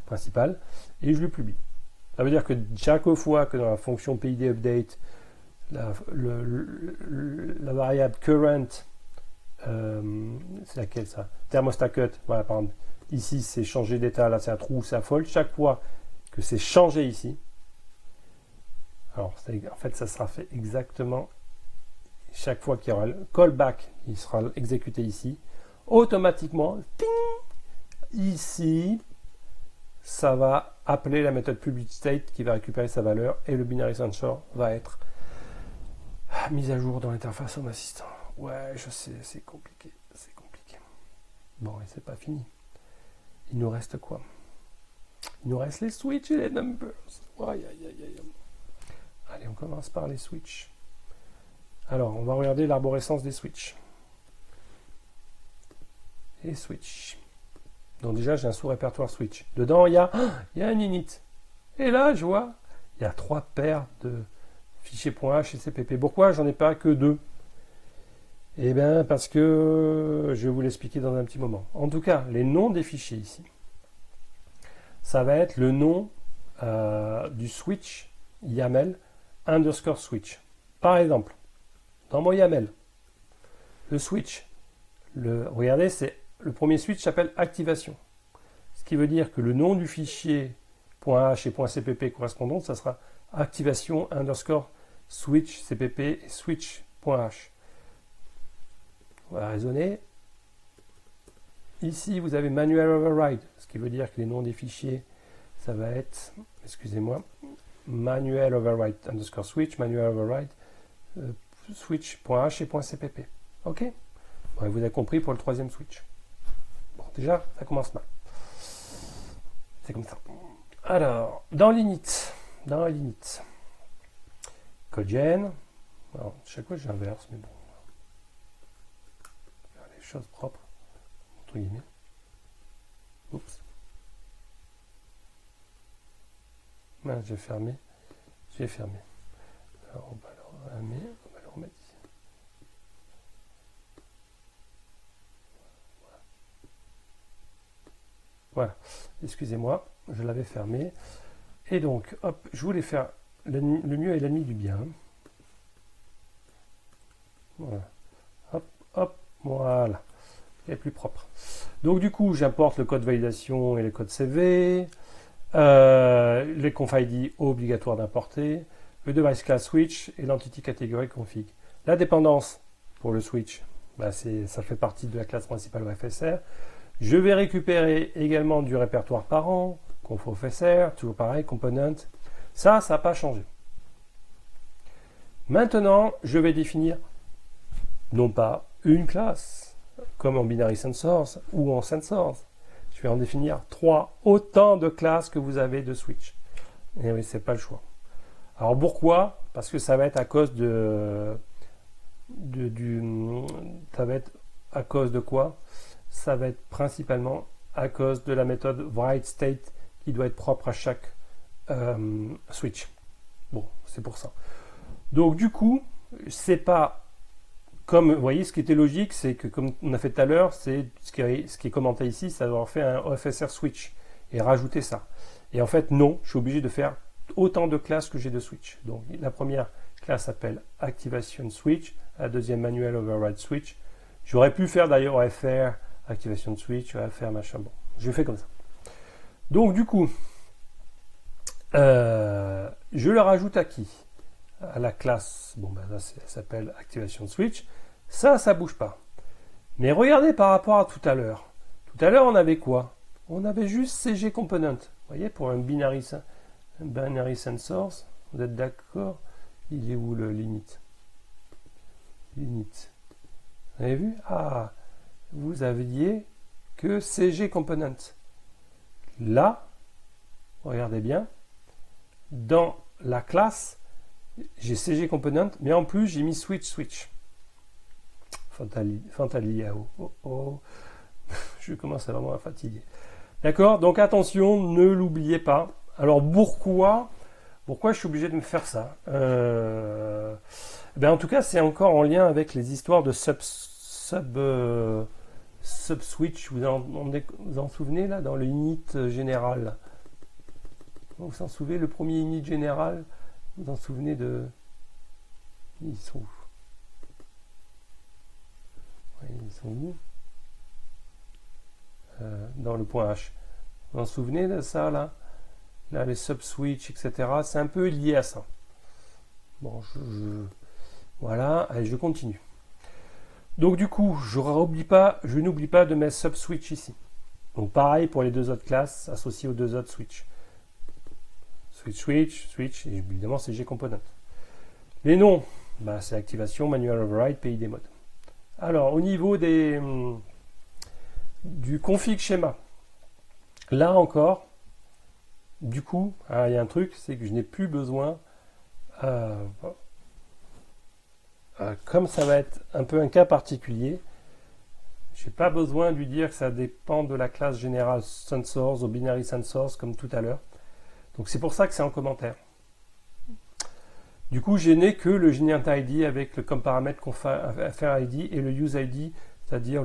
principale. Et je le publie. Ça veut dire que chaque fois que dans la fonction PID update, la variable current, c'est laquelle ça? Thermostat cut, voilà, par exemple, ici c'est changé d'état, là c'est un true, c'est un false. Chaque fois que c'est changé ici, alors en fait ça sera fait exactement chaque fois qu'il y aura le callback, il sera exécuté ici, automatiquement, ping, ici, ça va appeler la méthode public state qui va récupérer sa valeur et le binary sensor va être mis à jour dans l'interface home assistant. Ouais, je sais, c'est compliqué, c'est compliqué. Bon, et c'est pas fini. Il nous reste quoi? Il nous reste les switches et les numbers. Aïe, aïe, aïe, aïe. Allez, on commence par les switches. Alors, on va regarder l'arborescence des switches. et switch. Donc déjà, j'ai un sous-répertoire switch. Dedans, il y a un init. Et là, je vois, il y a 3 paires de fichiers .h et cpp. Pourquoi j'en ai pas que 2? Eh bien, parce que je vais vous l'expliquer dans un petit moment. En tout cas, les noms des fichiers ici, ça va être le nom du switch YAML underscore switch. Par exemple, dans mon YAML, le switch, regardez, le premier switch s'appelle activation. Ce qui veut dire que le nom du fichier .h et .cpp correspondant, ça sera activation underscore switch cpp et switch.h. On va raisonner. Ici, vous avez manual override, ce qui veut dire que les noms des fichiers, ça va être, excusez-moi, manual override underscore switch, manual override, switch.h et .cpp. Ok? Bon, vous avez compris pour le troisième switch. Bon, déjà, ça commence mal. C'est comme ça. Alors, dans l'init, codegen, alors, chaque fois j'inverse, mais bon, faire les choses propres, entre guillemets. Oups. Ben, j'ai fermé. Alors, on va le remettre ici. Voilà, excusez-moi, je l'avais fermé. Et donc, hop, je voulais faire le mieux est l'ennemi du bien. Voilà. Hop, hop, voilà. Et plus propre. Donc du coup, j'importe le code validation et le code CV. Les conf ID obligatoire d'importer. Le device class switch et l'entity category config. La dépendance pour le switch, bah ça fait partie de la classe principale OFSR. Je vais récupérer également du répertoire parent, conf OFSR, toujours pareil, component. Ça n'a pas changé. Maintenant, je vais définir non pas une classe, comme en binary sensors ou en sensors. Je vais en définir 3, autant de classes que vous avez de switch. Et oui, c'est pas le choix. Alors pourquoi? Parce que ça va être à cause ça va être à cause de quoi? Ça va être principalement à cause de la méthode writeState qui doit être propre à chaque switch. Bon, c'est pour ça. Donc du coup, c'est pas comme, vous voyez, ce qui était logique, c'est que comme on a fait tout à l'heure, c'est ce qui est commenté ici, ça doit faire un OFSR switch et rajouter ça. Et en fait, non, je suis obligé de faire autant de classes que j'ai de switch. Donc la première classe s'appelle Activation Switch, la deuxième Manual Override Switch. J'aurais pu faire d'ailleurs OFR, Activation Switch, OFR, machin. Bon, je fais comme ça. Donc du coup, je le rajoute à qui? À la classe, bon ben là ça s'appelle Activation Switch. Ça bouge pas. Mais regardez par rapport à tout à l'heure. Tout à l'heure, on avait quoi? On avait juste CG Component. Vous voyez, pour un binary sensors, vous êtes d'accord? Il est où le limite? Limite. Vous avez vu? Ah, vous aviez que CG Component. Là, regardez bien, dans la classe, j'ai CG Component, mais en plus, j'ai mis switch. Fantaliao. Oh. Je commence à vraiment à fatiguer. D'accord? Donc attention, ne l'oubliez pas. Alors pourquoi je suis obligé de me faire ça? En tout cas, c'est encore en lien avec les histoires de sub-switch. Vous en souvenez là, dans le init général? Vous vous en souvenez, le premier init général? Vous en souvenez de... Ils sont où? Ils sont où? Dans le point H. Vous vous en souvenez de ça là? Là, les sub-switch, etc. C'est un peu lié à ça. Bon, voilà, allez, je continue. Donc du coup, je n'oublie pas de mettre sub-switch ici. Donc pareil pour les deux autres classes associées aux deux autres switch. Switch, et évidemment c'est G-Component. Les noms, bah, c'est activation, manual override, PID mode. Alors, au niveau du config schéma, là encore, du coup, il y a un truc, c'est que je n'ai plus besoin, comme ça va être un peu un cas particulier, Je n'ai pas besoin de lui dire que ça dépend de la classe générale sensors ou binary sensors comme tout à l'heure. Donc c'est pour ça que c'est en commentaire. Du coup, je n'ai que le Genient ID avec le comme paramètre config ID et le use ID, c'est-à-dire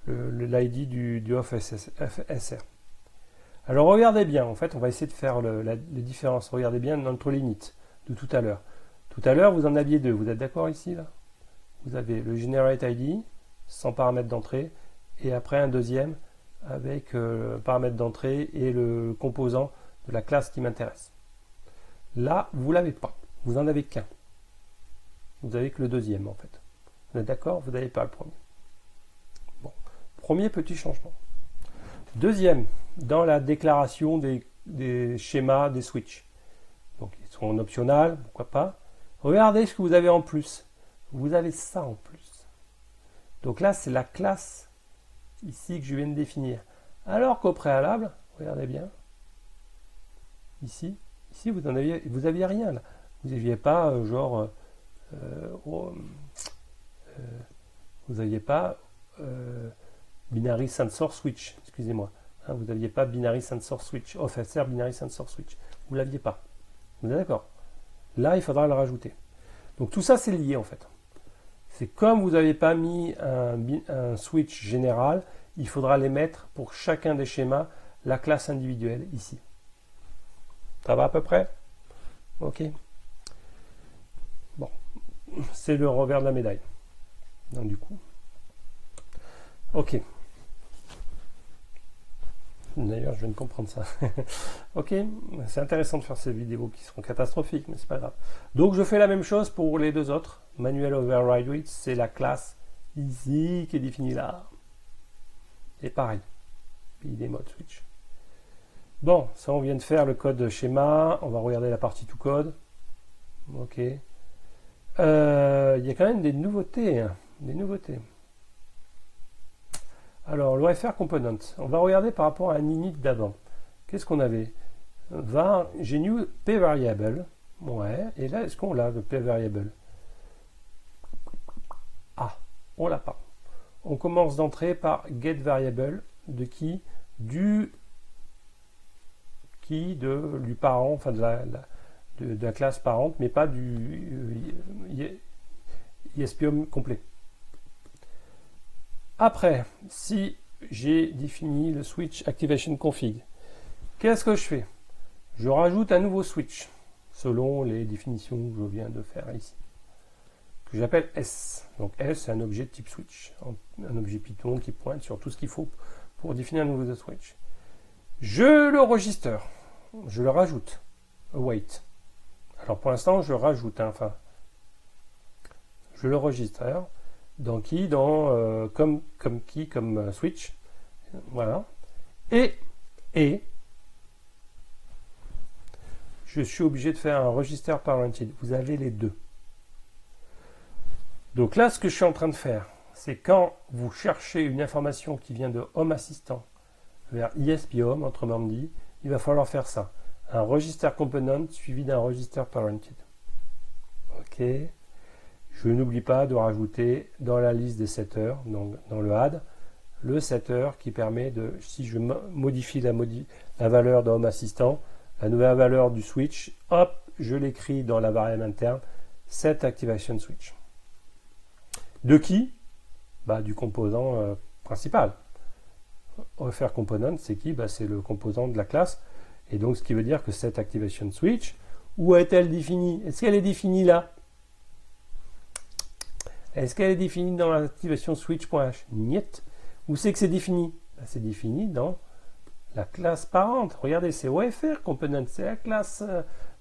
l'ID du OffSR. Alors regardez bien, en fait, on va essayer de faire les différences. Regardez bien entre les init de tout à l'heure. Tout à l'heure, vous en aviez deux. Vous êtes d'accord ici, là? Vous avez le Generate ID, sans paramètre d'entrée, et après un deuxième avec paramètre d'entrée et le composant de la classe qui m'intéresse. Là, vous ne l'avez pas. Vous n'en avez qu'un. Vous n'avez que le deuxième, en fait. Vous êtes d'accord? Vous n'avez pas le premier. Bon. Premier petit changement. Deuxième, dans la déclaration des schémas des switches. Donc, ils sont en optional, pourquoi pas. Regardez ce que vous avez en plus. Vous avez ça en plus. Donc là, c'est la classe ici que je viens de définir. Alors qu'au préalable, regardez bien, ici, vous aviez rien là. Vous n'aviez pas vous n'aviez pas binary sensor switch, excusez-moi. Hein, vous n'aviez pas binary sensor switch, OffSR binary sensor switch. Vous ne l'aviez pas. Vous êtes d'accord? Là, il faudra le rajouter. Donc tout ça, c'est lié en fait. C'est comme vous n'avez pas mis un switch général, il faudra les mettre pour chacun des schémas, la classe individuelle ici. Ça va à peu près? Ok. Bon, c'est le revers de la médaille. Donc du coup, ok. D'ailleurs, je viens de comprendre ça. Ok, c'est intéressant de faire ces vidéos qui seront catastrophiques, mais c'est pas grave. Donc, je fais la même chose pour les deux autres. Manual Override With, c'est la classe ici qui est définie là. Et pareil, PID mode switch. Bon, ça, on vient de faire le code schéma. On va regarder la partie tout code. Ok. Il y a quand même des nouveautés. Hein, des nouveautés. Alors, l'OFR component, on va regarder par rapport à un init d'avant. Qu'est-ce qu'on avait? J'ai new p variable. Ouais, et là, est-ce qu'on l'a, le p variable? Ah, on l'a pas. On commence d'entrée par get variable de qui? Du parent, enfin de la classe parente, mais pas du ISPOM complet. Après, si j'ai défini le switch activation config, qu'est-ce que je fais? Je rajoute un nouveau switch, selon les définitions que je viens de faire ici, que j'appelle S. Donc S, c'est un objet de type switch, un objet Python qui pointe sur tout ce qu'il faut pour définir un nouveau switch. Je le register, je le rajoute, await. Alors pour l'instant, je rajoute, enfin, je le register. Dans qui? Comme switch. Voilà. Et je suis obligé de faire un register parented. Vous avez les deux. Donc là, ce que je suis en train de faire, c'est quand vous cherchez une information qui vient de Home Assistant vers ISP-Home, autrement dit, il va falloir faire ça. Un register component suivi d'un register parented. OK. Je n'oublie pas de rajouter dans la liste des setters, donc dans le add, le setter qui permet de, si je modifie la valeur de Home Assistant, la nouvelle valeur du switch, hop, je l'écris dans la variable interne, set activation switch. De qui? Du composant principal. Offer component, c'est qui? C'est le composant de la classe. Et donc, ce qui veut dire que set activation switch, où est-elle définie? Est-ce qu'elle est définie là? Est-ce qu'elle est définie dans l'activation switch.h? Niet. Où c'est que c'est défini? C'est défini dans la classe parente. Regardez, c'est OFR component, c'est la classe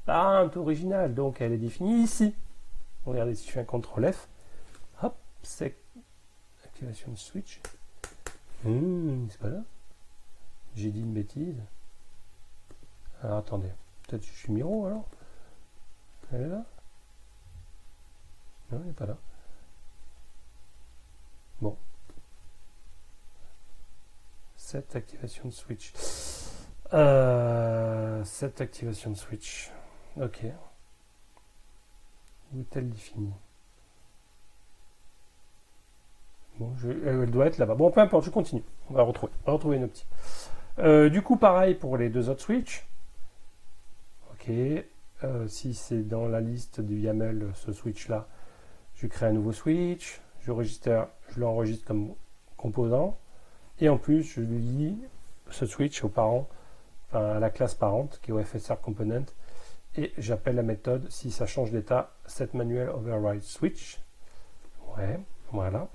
parente originale. Donc elle est définie ici. Regardez, si je fais un CTRL F, hop, c'est activation switch. C'est pas là. J'ai dit une bêtise. Alors attendez, peut-être que je suis Miro alors. Elle est là? Non, elle n'est pas là. Bon. Set activation switch. Set activation switch. Ok. Où est-elle définie? Bon, elle doit être là-bas. Bon, peu importe, je continue. On va retrouver nos petits. Du coup, pareil pour les deux autres switches. Ok. Si c'est dans la liste du YAML, ce switch-là, je crée un nouveau switch. Je l'enregistre comme composant. Et en plus, je lui lie ce switch aux parents, enfin à la classe parente qui est OFSR component. Et j'appelle la méthode, si ça change d'état, setManual override switch. Ouais, voilà.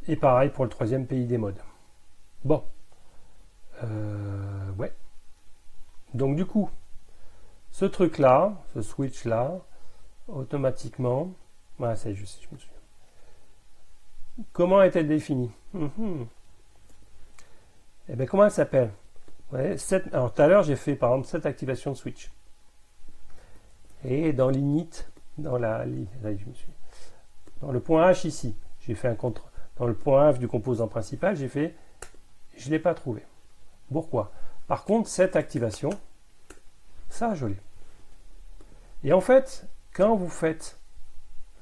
Et pareil pour le troisième PID mode. Bon. Ouais. Donc du coup, ce truc-là, ce switch-là, automatiquement, voilà, c'est juste, je me souviens. Comment est-elle définie? Eh bien, comment elle s'appelle? Ouais, alors tout à l'heure, j'ai fait par exemple cette activation de switch. Et dans l'init, dans là, je me suis, dans le point H ici, j'ai fait un contre. Dans le point H du composant principal, j'ai fait, je ne l'ai pas trouvé. Pourquoi? Par contre, cette activation, ça, je l'ai. Et en fait, quand vous faites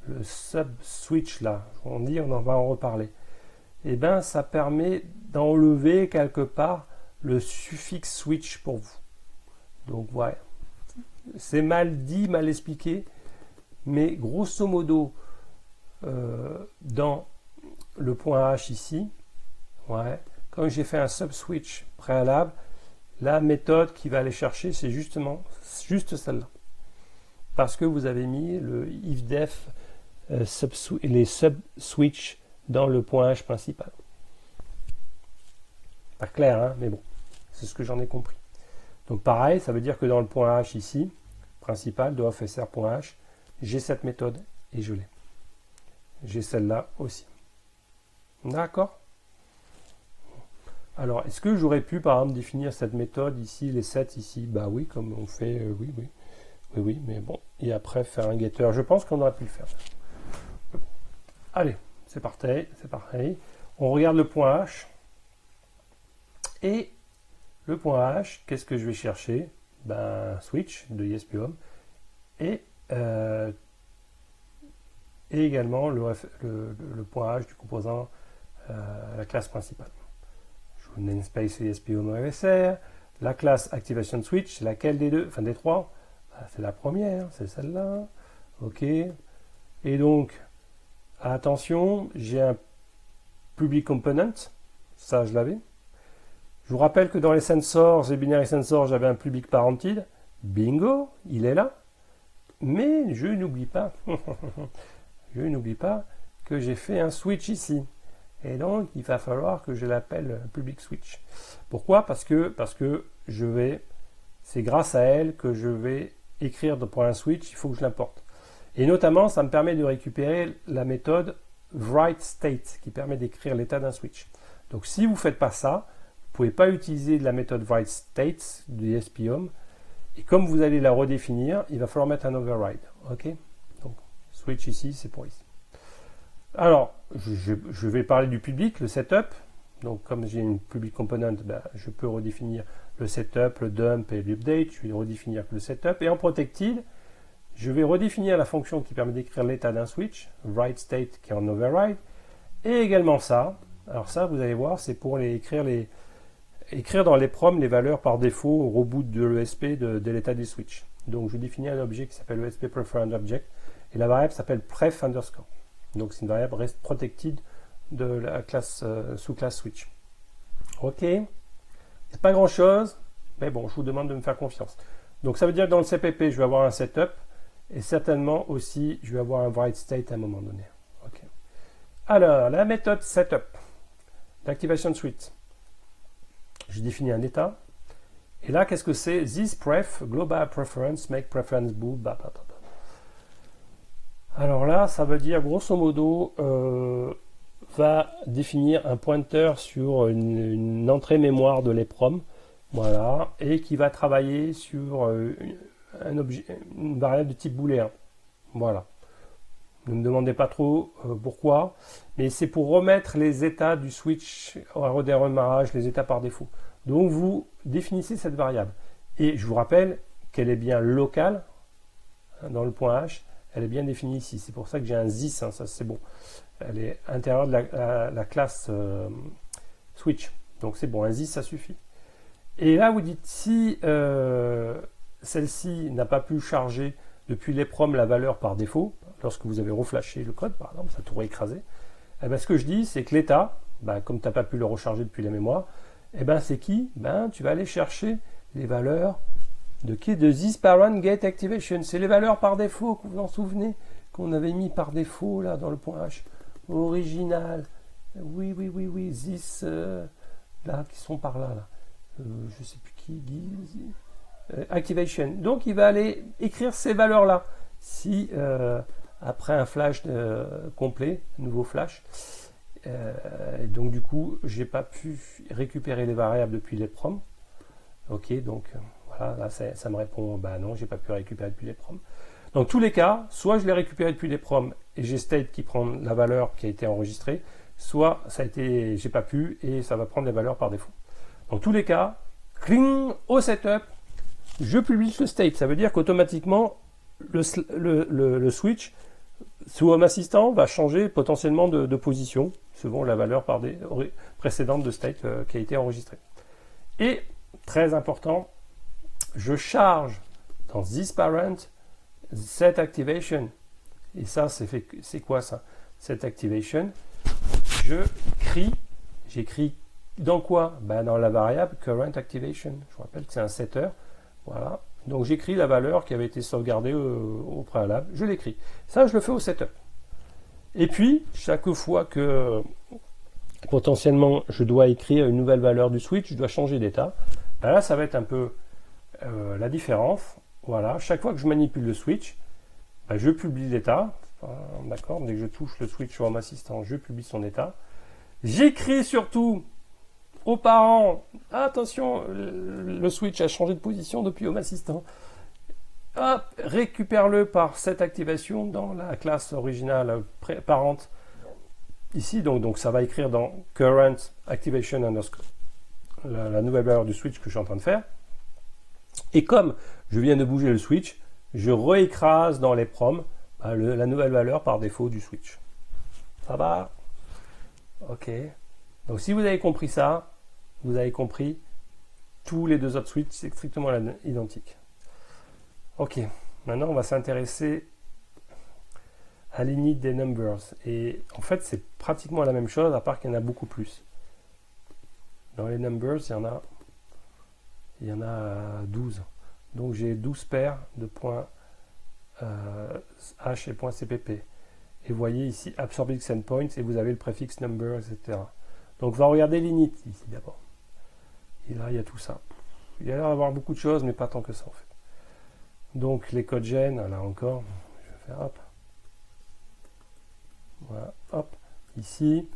le sub-switch là, on va en reparler, et bien ça permet d'enlever quelque part le suffixe switch pour vous. Donc voilà. C'est mal dit, mal expliqué, mais grosso modo, dans le point H ici, ouais, quand j'ai fait un sub-switch préalable, la méthode qui va aller chercher, c'est juste celle-là. Parce que vous avez mis le ifdef les sub-switch dans le point H principal. Pas clair, hein, mais bon, c'est ce que j'en ai compris. Donc pareil, ça veut dire que dans le point H ici, principal de offsr.h, j'ai cette méthode et je l'ai. J'ai celle-là aussi. D'accord? Alors, est-ce que j'aurais pu, par exemple, définir cette méthode ici, les sets ici? Bah oui, comme on fait, oui, mais bon. Et après, faire un getter. Je pense qu'on aurait pu le faire. Allez, c'est pareil. On regarde le point H. Et le point H, qu'est-ce que je vais chercher? Ben, switch de ESP-HOME. Et également le point H du composant la classe principale. Je vous namespace ESP-HOME OFSR. La classe Activation Switch, c'est laquelle des deux? Enfin des trois? C'est la première, c'est celle-là. OK. Et donc, attention, j'ai un public component. Ça, je l'avais. Je vous rappelle que dans les sensors, les binary sensors, j'avais un public parented. Bingo, il est là. Mais je n'oublie pas, que j'ai fait un switch ici. Et donc, il va falloir que je l'appelle public switch. Pourquoi? Parce que c'est grâce à elle que je vais écrire pour un switch, il faut que je l'importe. Et notamment, ça me permet de récupérer la méthode writeState, qui permet d'écrire l'état d'un switch. Donc, si vous ne faites pas ça, vous ne pouvez pas utiliser la méthode writeState du ESP-HOME. Et comme vous allez la redéfinir, il va falloir mettre un override. OK? Donc, switch ici, c'est pour ici. Alors, je vais parler du public, le setup. Donc, comme j'ai une public component, ben, je peux redéfinir le setup, le dump et l'update. Je vais redéfinir le setup. Et en protected, je vais redéfinir la fonction qui permet d'écrire l'état d'un switch, writeState qui est en override. Et également ça. Alors ça, vous allez voir, c'est pour écrire dans l'EPROM les valeurs par défaut au reboot de l'ESP de l'état du switch. Donc je définis un objet qui s'appelle ESP preferred object et la variable s'appelle pref underscore. Donc c'est une variable reste protected de la classe sous-classe switch. Ok, c'est pas grand chose, mais bon, je vous demande de me faire confiance. Donc ça veut dire que dans le CPP, je vais avoir un setup et certainement aussi je vais avoir un writeState à un moment donné. Ok. Alors la méthode setup d'activation suite. Je définis un état. Et là, qu'est-ce que c'est? This pref, global preference, make preference bool, Alors là, ça veut dire, grosso modo, va définir un pointeur sur une entrée mémoire de l'EPROM, voilà, et qui va travailler sur une variable de type booléen. Voilà. Ne me demandez pas trop pourquoi, mais c'est pour remettre les états du switch au redémarrage, les états par défaut. Donc vous définissez cette variable. Et je vous rappelle qu'elle est bien locale, hein, dans le point H, elle est bien définie ici. C'est pour ça que j'ai un this, hein, ça c'est bon. elle est à l'intérieur de la classe switch. Donc c'est bon, un this ça suffit. Et là vous dites si celle-ci n'a pas pu charger depuis l'EPROM la valeur par défaut, lorsque vous avez reflashé le code par exemple, ça tout réécrasé, et ben, ce que je dis c'est que l'état, ben, comme tu n'as pas pu le recharger depuis la mémoire, et ben c'est qui? Ben tu vas aller chercher les valeurs de qui? De this parent get activation. C'est les valeurs par défaut, que vous vous en souvenez, qu'on avait mis par défaut là dans le point H. Original. Oui, this là, qui sont par là. Je sais plus qui, activation. Donc il va aller écrire ces valeurs-là. Si après un flash complet, nouveau flash, et donc du coup, j'ai pas pu récupérer les variables depuis l'EPROM. Ok, donc voilà, là ça me répond, bah non, j'ai pas pu récupérer depuis l'EPROM. Dans tous les cas, soit je l'ai récupéré depuis l'EPROM et j'ai state qui prend la valeur qui a été enregistrée, soit ça a été, j'ai pas pu et ça va prendre les valeurs par défaut. Dans tous les cas, cling au setup, je publie le state. Ça veut dire qu'automatiquement le switch sous Home Assistant va changer potentiellement de position selon la valeur par des précédente de state qui a été enregistrée. Et très important, je charge dans this parent set activation. Et ça, c'est quoi ça? Set activation. J'écris dans quoi? Ben, dans la variable current activation. Je vous rappelle que c'est un setter. Voilà. Donc j'écris la valeur qui avait été sauvegardée au préalable. Je l'écris. Ça, je le fais au setup. Et puis, chaque fois que potentiellement je dois écrire une nouvelle valeur du switch, je dois changer d'état. Ben là, ça va être un peu la différence. Voilà. Chaque fois que je manipule le switch, ben, je publie l'état. D'accord. Dès que je touche le switch sur Home Assistant, je publie son état. J'écris surtout aux parents, attention, le switch a changé de position depuis Home Assistant. Hop, récupère-le par cette activation dans la classe originale parente. Ici, donc ça va écrire dans current activation underscore la nouvelle valeur du switch que je suis en train de faire. Et comme je viens de bouger le switch, je réécrase dans les proms la nouvelle valeur par défaut du switch. Ça va? Ok. Donc si vous avez compris ça, vous avez compris tous les deux autres switches, c'est strictement identique. Ok. Maintenant, on va s'intéresser à l'init des numbers. Et en fait, c'est pratiquement la même chose, à part qu'il y en a beaucoup plus. Dans les numbers, il y en a 12. Donc j'ai 12 paires de points H et points CPP. Et vous voyez ici Absorbing Endpoints et vous avez le préfixe number, etc. Donc on va regarder l'init ici d'abord. Et là il y a tout ça. Il y a l'air d'avoir beaucoup de choses, mais pas tant que ça en fait. Donc les codes gen, là encore, je vais faire hop. Voilà, hop, ici,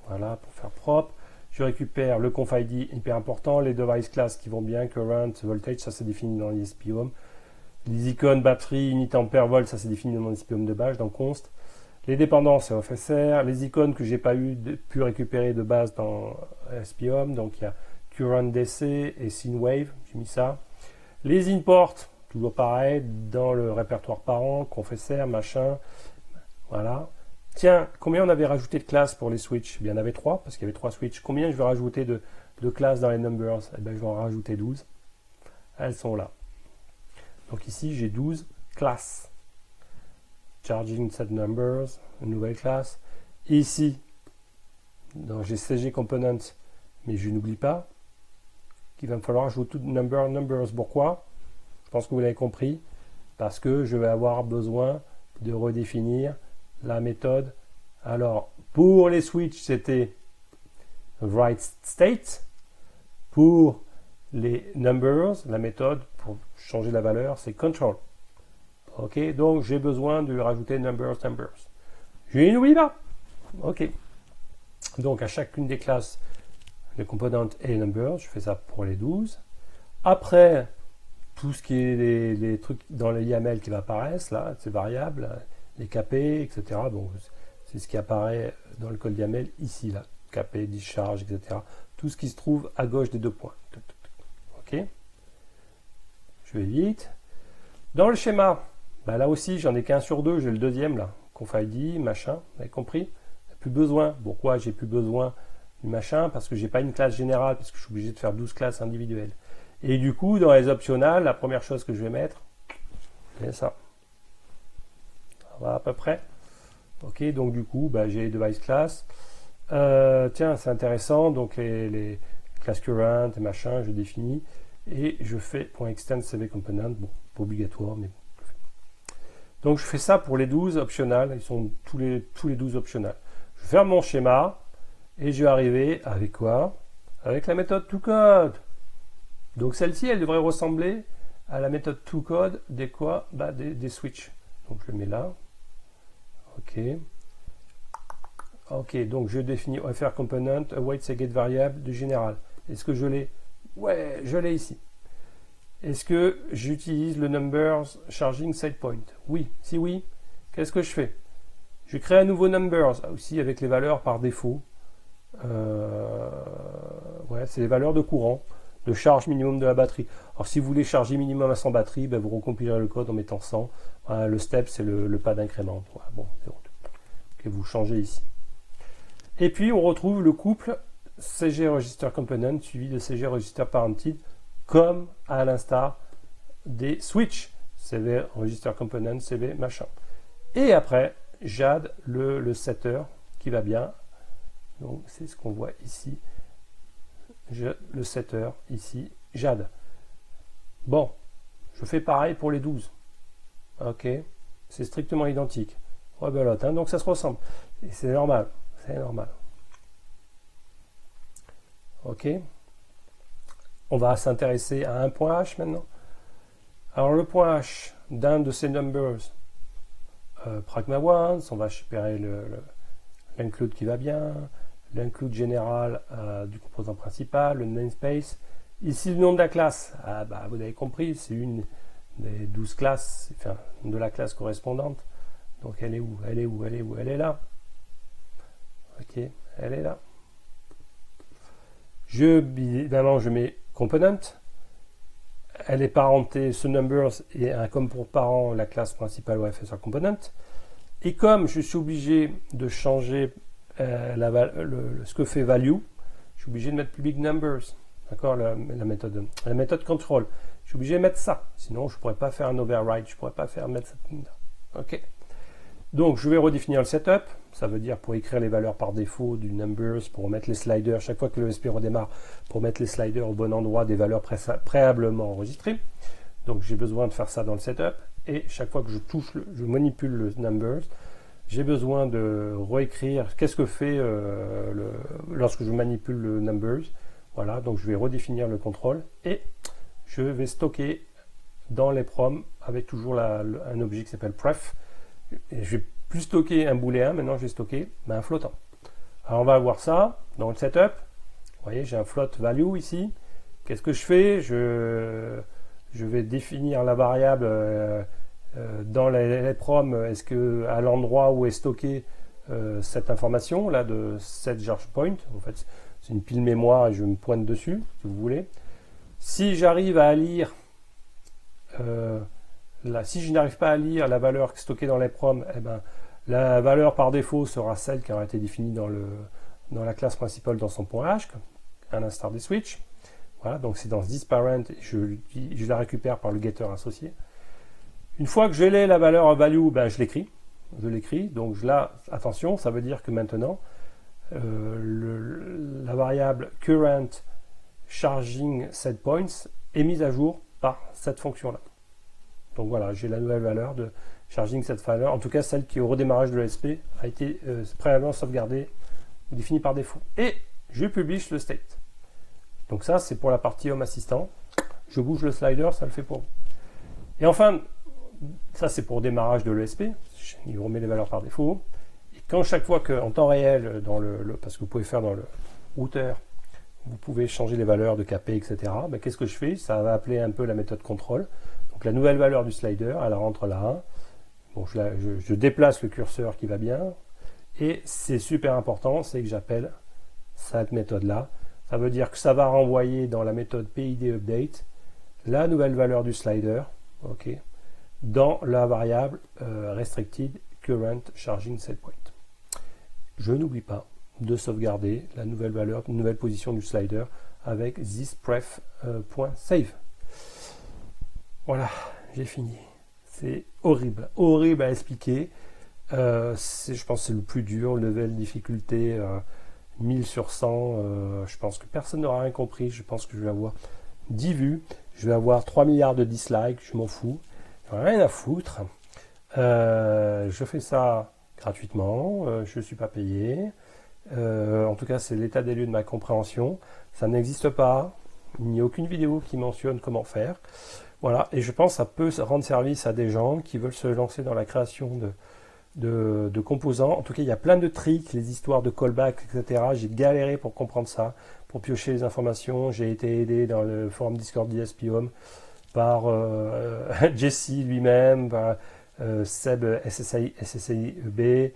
voilà, pour faire propre. Je récupère le conf ID hyper important, les device class qui vont bien, current, voltage, ça c'est défini dans l'ISP Home. Les icônes, batterie, unité ampère volt, ça c'est défini dans l'ISP Home de base, dans const. Les dépendances, c'est OFSR. Les icônes que j'ai pas pu récupérer de base dans ISP Home, donc il y a current DC et SynWave, j'ai mis ça. Les imports, toujours pareil, dans le répertoire parent, confesseur, machin, voilà. Tiens, combien on avait rajouté de classes pour les switches? Bien, il y en avait 3, parce qu'il y avait 3 switches. Combien je vais rajouter de classes dans les numbers? Eh bien, je vais en rajouter 12. Elles sont là. Donc ici, j'ai 12 classes. Charging set numbers, une nouvelle classe. Et ici, j'ai CG component, mais je n'oublie pas qu'il va me falloir ajouter numbers. Pourquoi? Je pense que vous l'avez compris. Parce que je vais avoir besoin de redéfinir la méthode. Alors, pour les switches, c'était write state. Pour les numbers, la méthode pour changer la valeur, c'est control. Ok, donc j'ai besoin de rajouter numbers. Je n'oublie pas. Ok. Donc à chacune des classes, les components et les numbers, je fais ça pour les 12. Après, tout ce qui est les trucs dans le YAML qui va apparaître, là, ces variables, les KP, etc. Bon, c'est ce qui apparaît dans le code YAML ici, là. KP, discharge, etc. Tout ce qui se trouve à gauche des deux points. Ok. Je vais vite. Dans le schéma, bah là aussi, j'en ai qu'un sur deux, j'ai le deuxième là. Conf ID, machin, vous avez compris? plus besoin. Pourquoi j'ai plus besoin du machin? Parce que j'ai pas une classe générale, parce que je suis obligé de faire 12 classes individuelles. Et du coup, dans les optionales, la première chose que je vais mettre, c'est ça. Ça va à peu près. Ok, donc du coup, bah, j'ai les device class. Tiens, c'est intéressant. Donc les classes current et machin, je définis. Et je fais .extend CV component. Bon, pas obligatoire, mais bon. Donc je fais ça pour les 12 optionales. Ils sont tous les 12 optionales. Je ferme mon schéma. Et je vais arriver avec quoi? Avec la méthode toCode. Donc celle-ci, elle devrait ressembler à la méthode toCode des quoi? Bah, des switches. Donc je le mets là. Ok. Ok, donc je définis OFR component, await get variable de général. Est-ce que je l'ai? Ouais, je l'ai ici. Est-ce que j'utilise le numbers charging setPoint? Oui. Si oui, qu'est-ce que je fais? Je crée un nouveau numbers, aussi avec les valeurs par défaut. Ouais, c'est les valeurs de courant, de charge minimum de la batterie. Alors si vous voulez charger minimum à 100 batteries, ben, vous recompilerez le code en mettant 100. Voilà, le step, c'est le pas d'incrément. Voilà, bon, que vous changez ici. Et puis on retrouve le couple CG Register Component suivi de CG Register Parented, comme à l'instar des switches. CV Register Component, CV machin. Et après, j'add le setter qui va bien. Donc c'est ce qu'on voit ici. Le setter ici, j'add. Bon, je fais pareil pour les 12. Ok, c'est strictement identique. Rebelote, hein, donc ça se ressemble. Et c'est normal, c'est normal. Ok, on va s'intéresser à un point H maintenant. Alors le point H d'un de ces numbers, pragma once, on va récupérer l'include qui va bien, l'include général du composant principal, le namespace. Ici, le nom de la classe, bah, vous avez compris, c'est une des 12 classes, enfin, de la classe correspondante. Donc, elle est où? Elle est où? Elle est où? Elle est là. Ok, elle est là. Évidemment, je mets component. Elle est parentée, ce numbers et comme pour parent la classe principale OFSR component. Et comme je suis obligé de changer ce que fait value, je suis obligé de mettre public numbers, d'accord, la méthode control. Je suis obligé de mettre ça, sinon je ne pourrais pas faire un override, je ne pourrais pas mettre ça. Ok. Donc je vais redéfinir le setup, ça veut dire pour écrire les valeurs par défaut du numbers, pour mettre les sliders, chaque fois que le SP redémarre, pour mettre les sliders au bon endroit des valeurs préalablement enregistrées. Donc j'ai besoin de faire ça dans le setup, et chaque fois que je manipule le numbers, j'ai besoin de réécrire qu'est-ce que fait lorsque je manipule le numbers. Voilà, donc je vais redéfinir le contrôle et je vais stocker dans les proms avec toujours un objet qui s'appelle pref. Et je vais plus stocker un booléen, maintenant je vais stocker un flottant. Alors on va voir ça dans le setup. Vous voyez, j'ai un float value ici. Qu'est-ce que je fais? Je vais définir la variable dans les proms. Est-ce que à l'endroit où est stocké cette information là de set charge point, en fait c'est une pile mémoire et je me pointe dessus si vous voulez. Si j'arrive à lire si je n'arrive pas à lire la valeur stockée dans les proms, eh ben, la valeur par défaut sera celle qui aura été définie dans la classe principale dans son point H, à l'instar des switches. Voilà, donc c'est dans thisParent, je la récupère par le getter associé. Une fois que j'ai la valeur value, ben, je l'écris. Donc là, attention, ça veut dire que maintenant, la variable current charging setPoints est mise à jour par cette fonction-là. Donc voilà, j'ai la nouvelle valeur de charging cette valeur, en tout cas celle qui au redémarrage de l'ESP a été préalablement sauvegardée ou définie par défaut. Et je publish le state. Donc ça, c'est pour la partie Home Assistant. Je bouge le slider, ça le fait pour vous. Et enfin, ça c'est pour démarrage de l'ESP. Il remet les valeurs par défaut. Et quand chaque fois qu'en temps réel, parce que vous pouvez faire dans le routeur, vous pouvez changer les valeurs de KP, etc. Ben, qu'est-ce que je fais? Ça va appeler un peu la méthode contrôle. Donc la nouvelle valeur du slider, elle rentre là. Bon, je déplace le curseur qui va bien. Et c'est super important, c'est que j'appelle cette méthode-là. Ça veut dire que ça va renvoyer dans la méthode PIDUpdate la nouvelle valeur du slider, ok, dans la variable restricted current charging setPoint. je n'oublie pas de sauvegarder la nouvelle valeur, une nouvelle position du slider avec thispref.save. Voilà, j'ai fini. C'est horrible, horrible à expliquer. Je pense que c'est le plus dur, level difficulté 1000 sur 100. Je pense que personne n'aura rien compris. Je pense que je vais avoir 10 vues. Je vais avoir 3 milliards de dislikes. Je m'en fous. J'en ai rien à foutre. Je fais ça gratuitement. Je ne suis pas payé. En tout cas, c'est l'état des lieux de ma compréhension. Ça n'existe pas. Il n'y a aucune vidéo qui mentionne comment faire. Voilà. Et je pense que ça peut rendre service à des gens qui veulent se lancer dans la création de composants. En tout cas, il y a plein de tricks, les histoires de callback, etc. J'ai galéré pour comprendre ça, pour piocher les informations. J'ai été aidé dans le forum Discord d'ISPOM par Jesse lui-même, par Seb SSIB,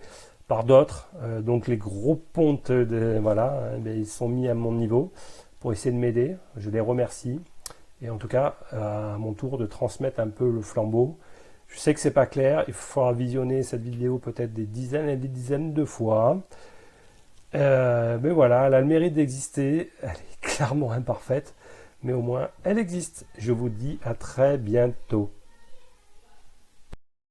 par d'autres. Donc les gros pontes, voilà, ils sont mis à mon niveau pour essayer de m'aider. Je les remercie. Et en tout cas, à mon tour de transmettre un peu le flambeau. Je sais que c'est pas clair, il faudra visionner cette vidéo peut-être des dizaines et des dizaines de fois. Mais voilà, elle a le mérite d'exister. Elle est clairement imparfaite, mais au moins elle existe. Je vous dis à très bientôt.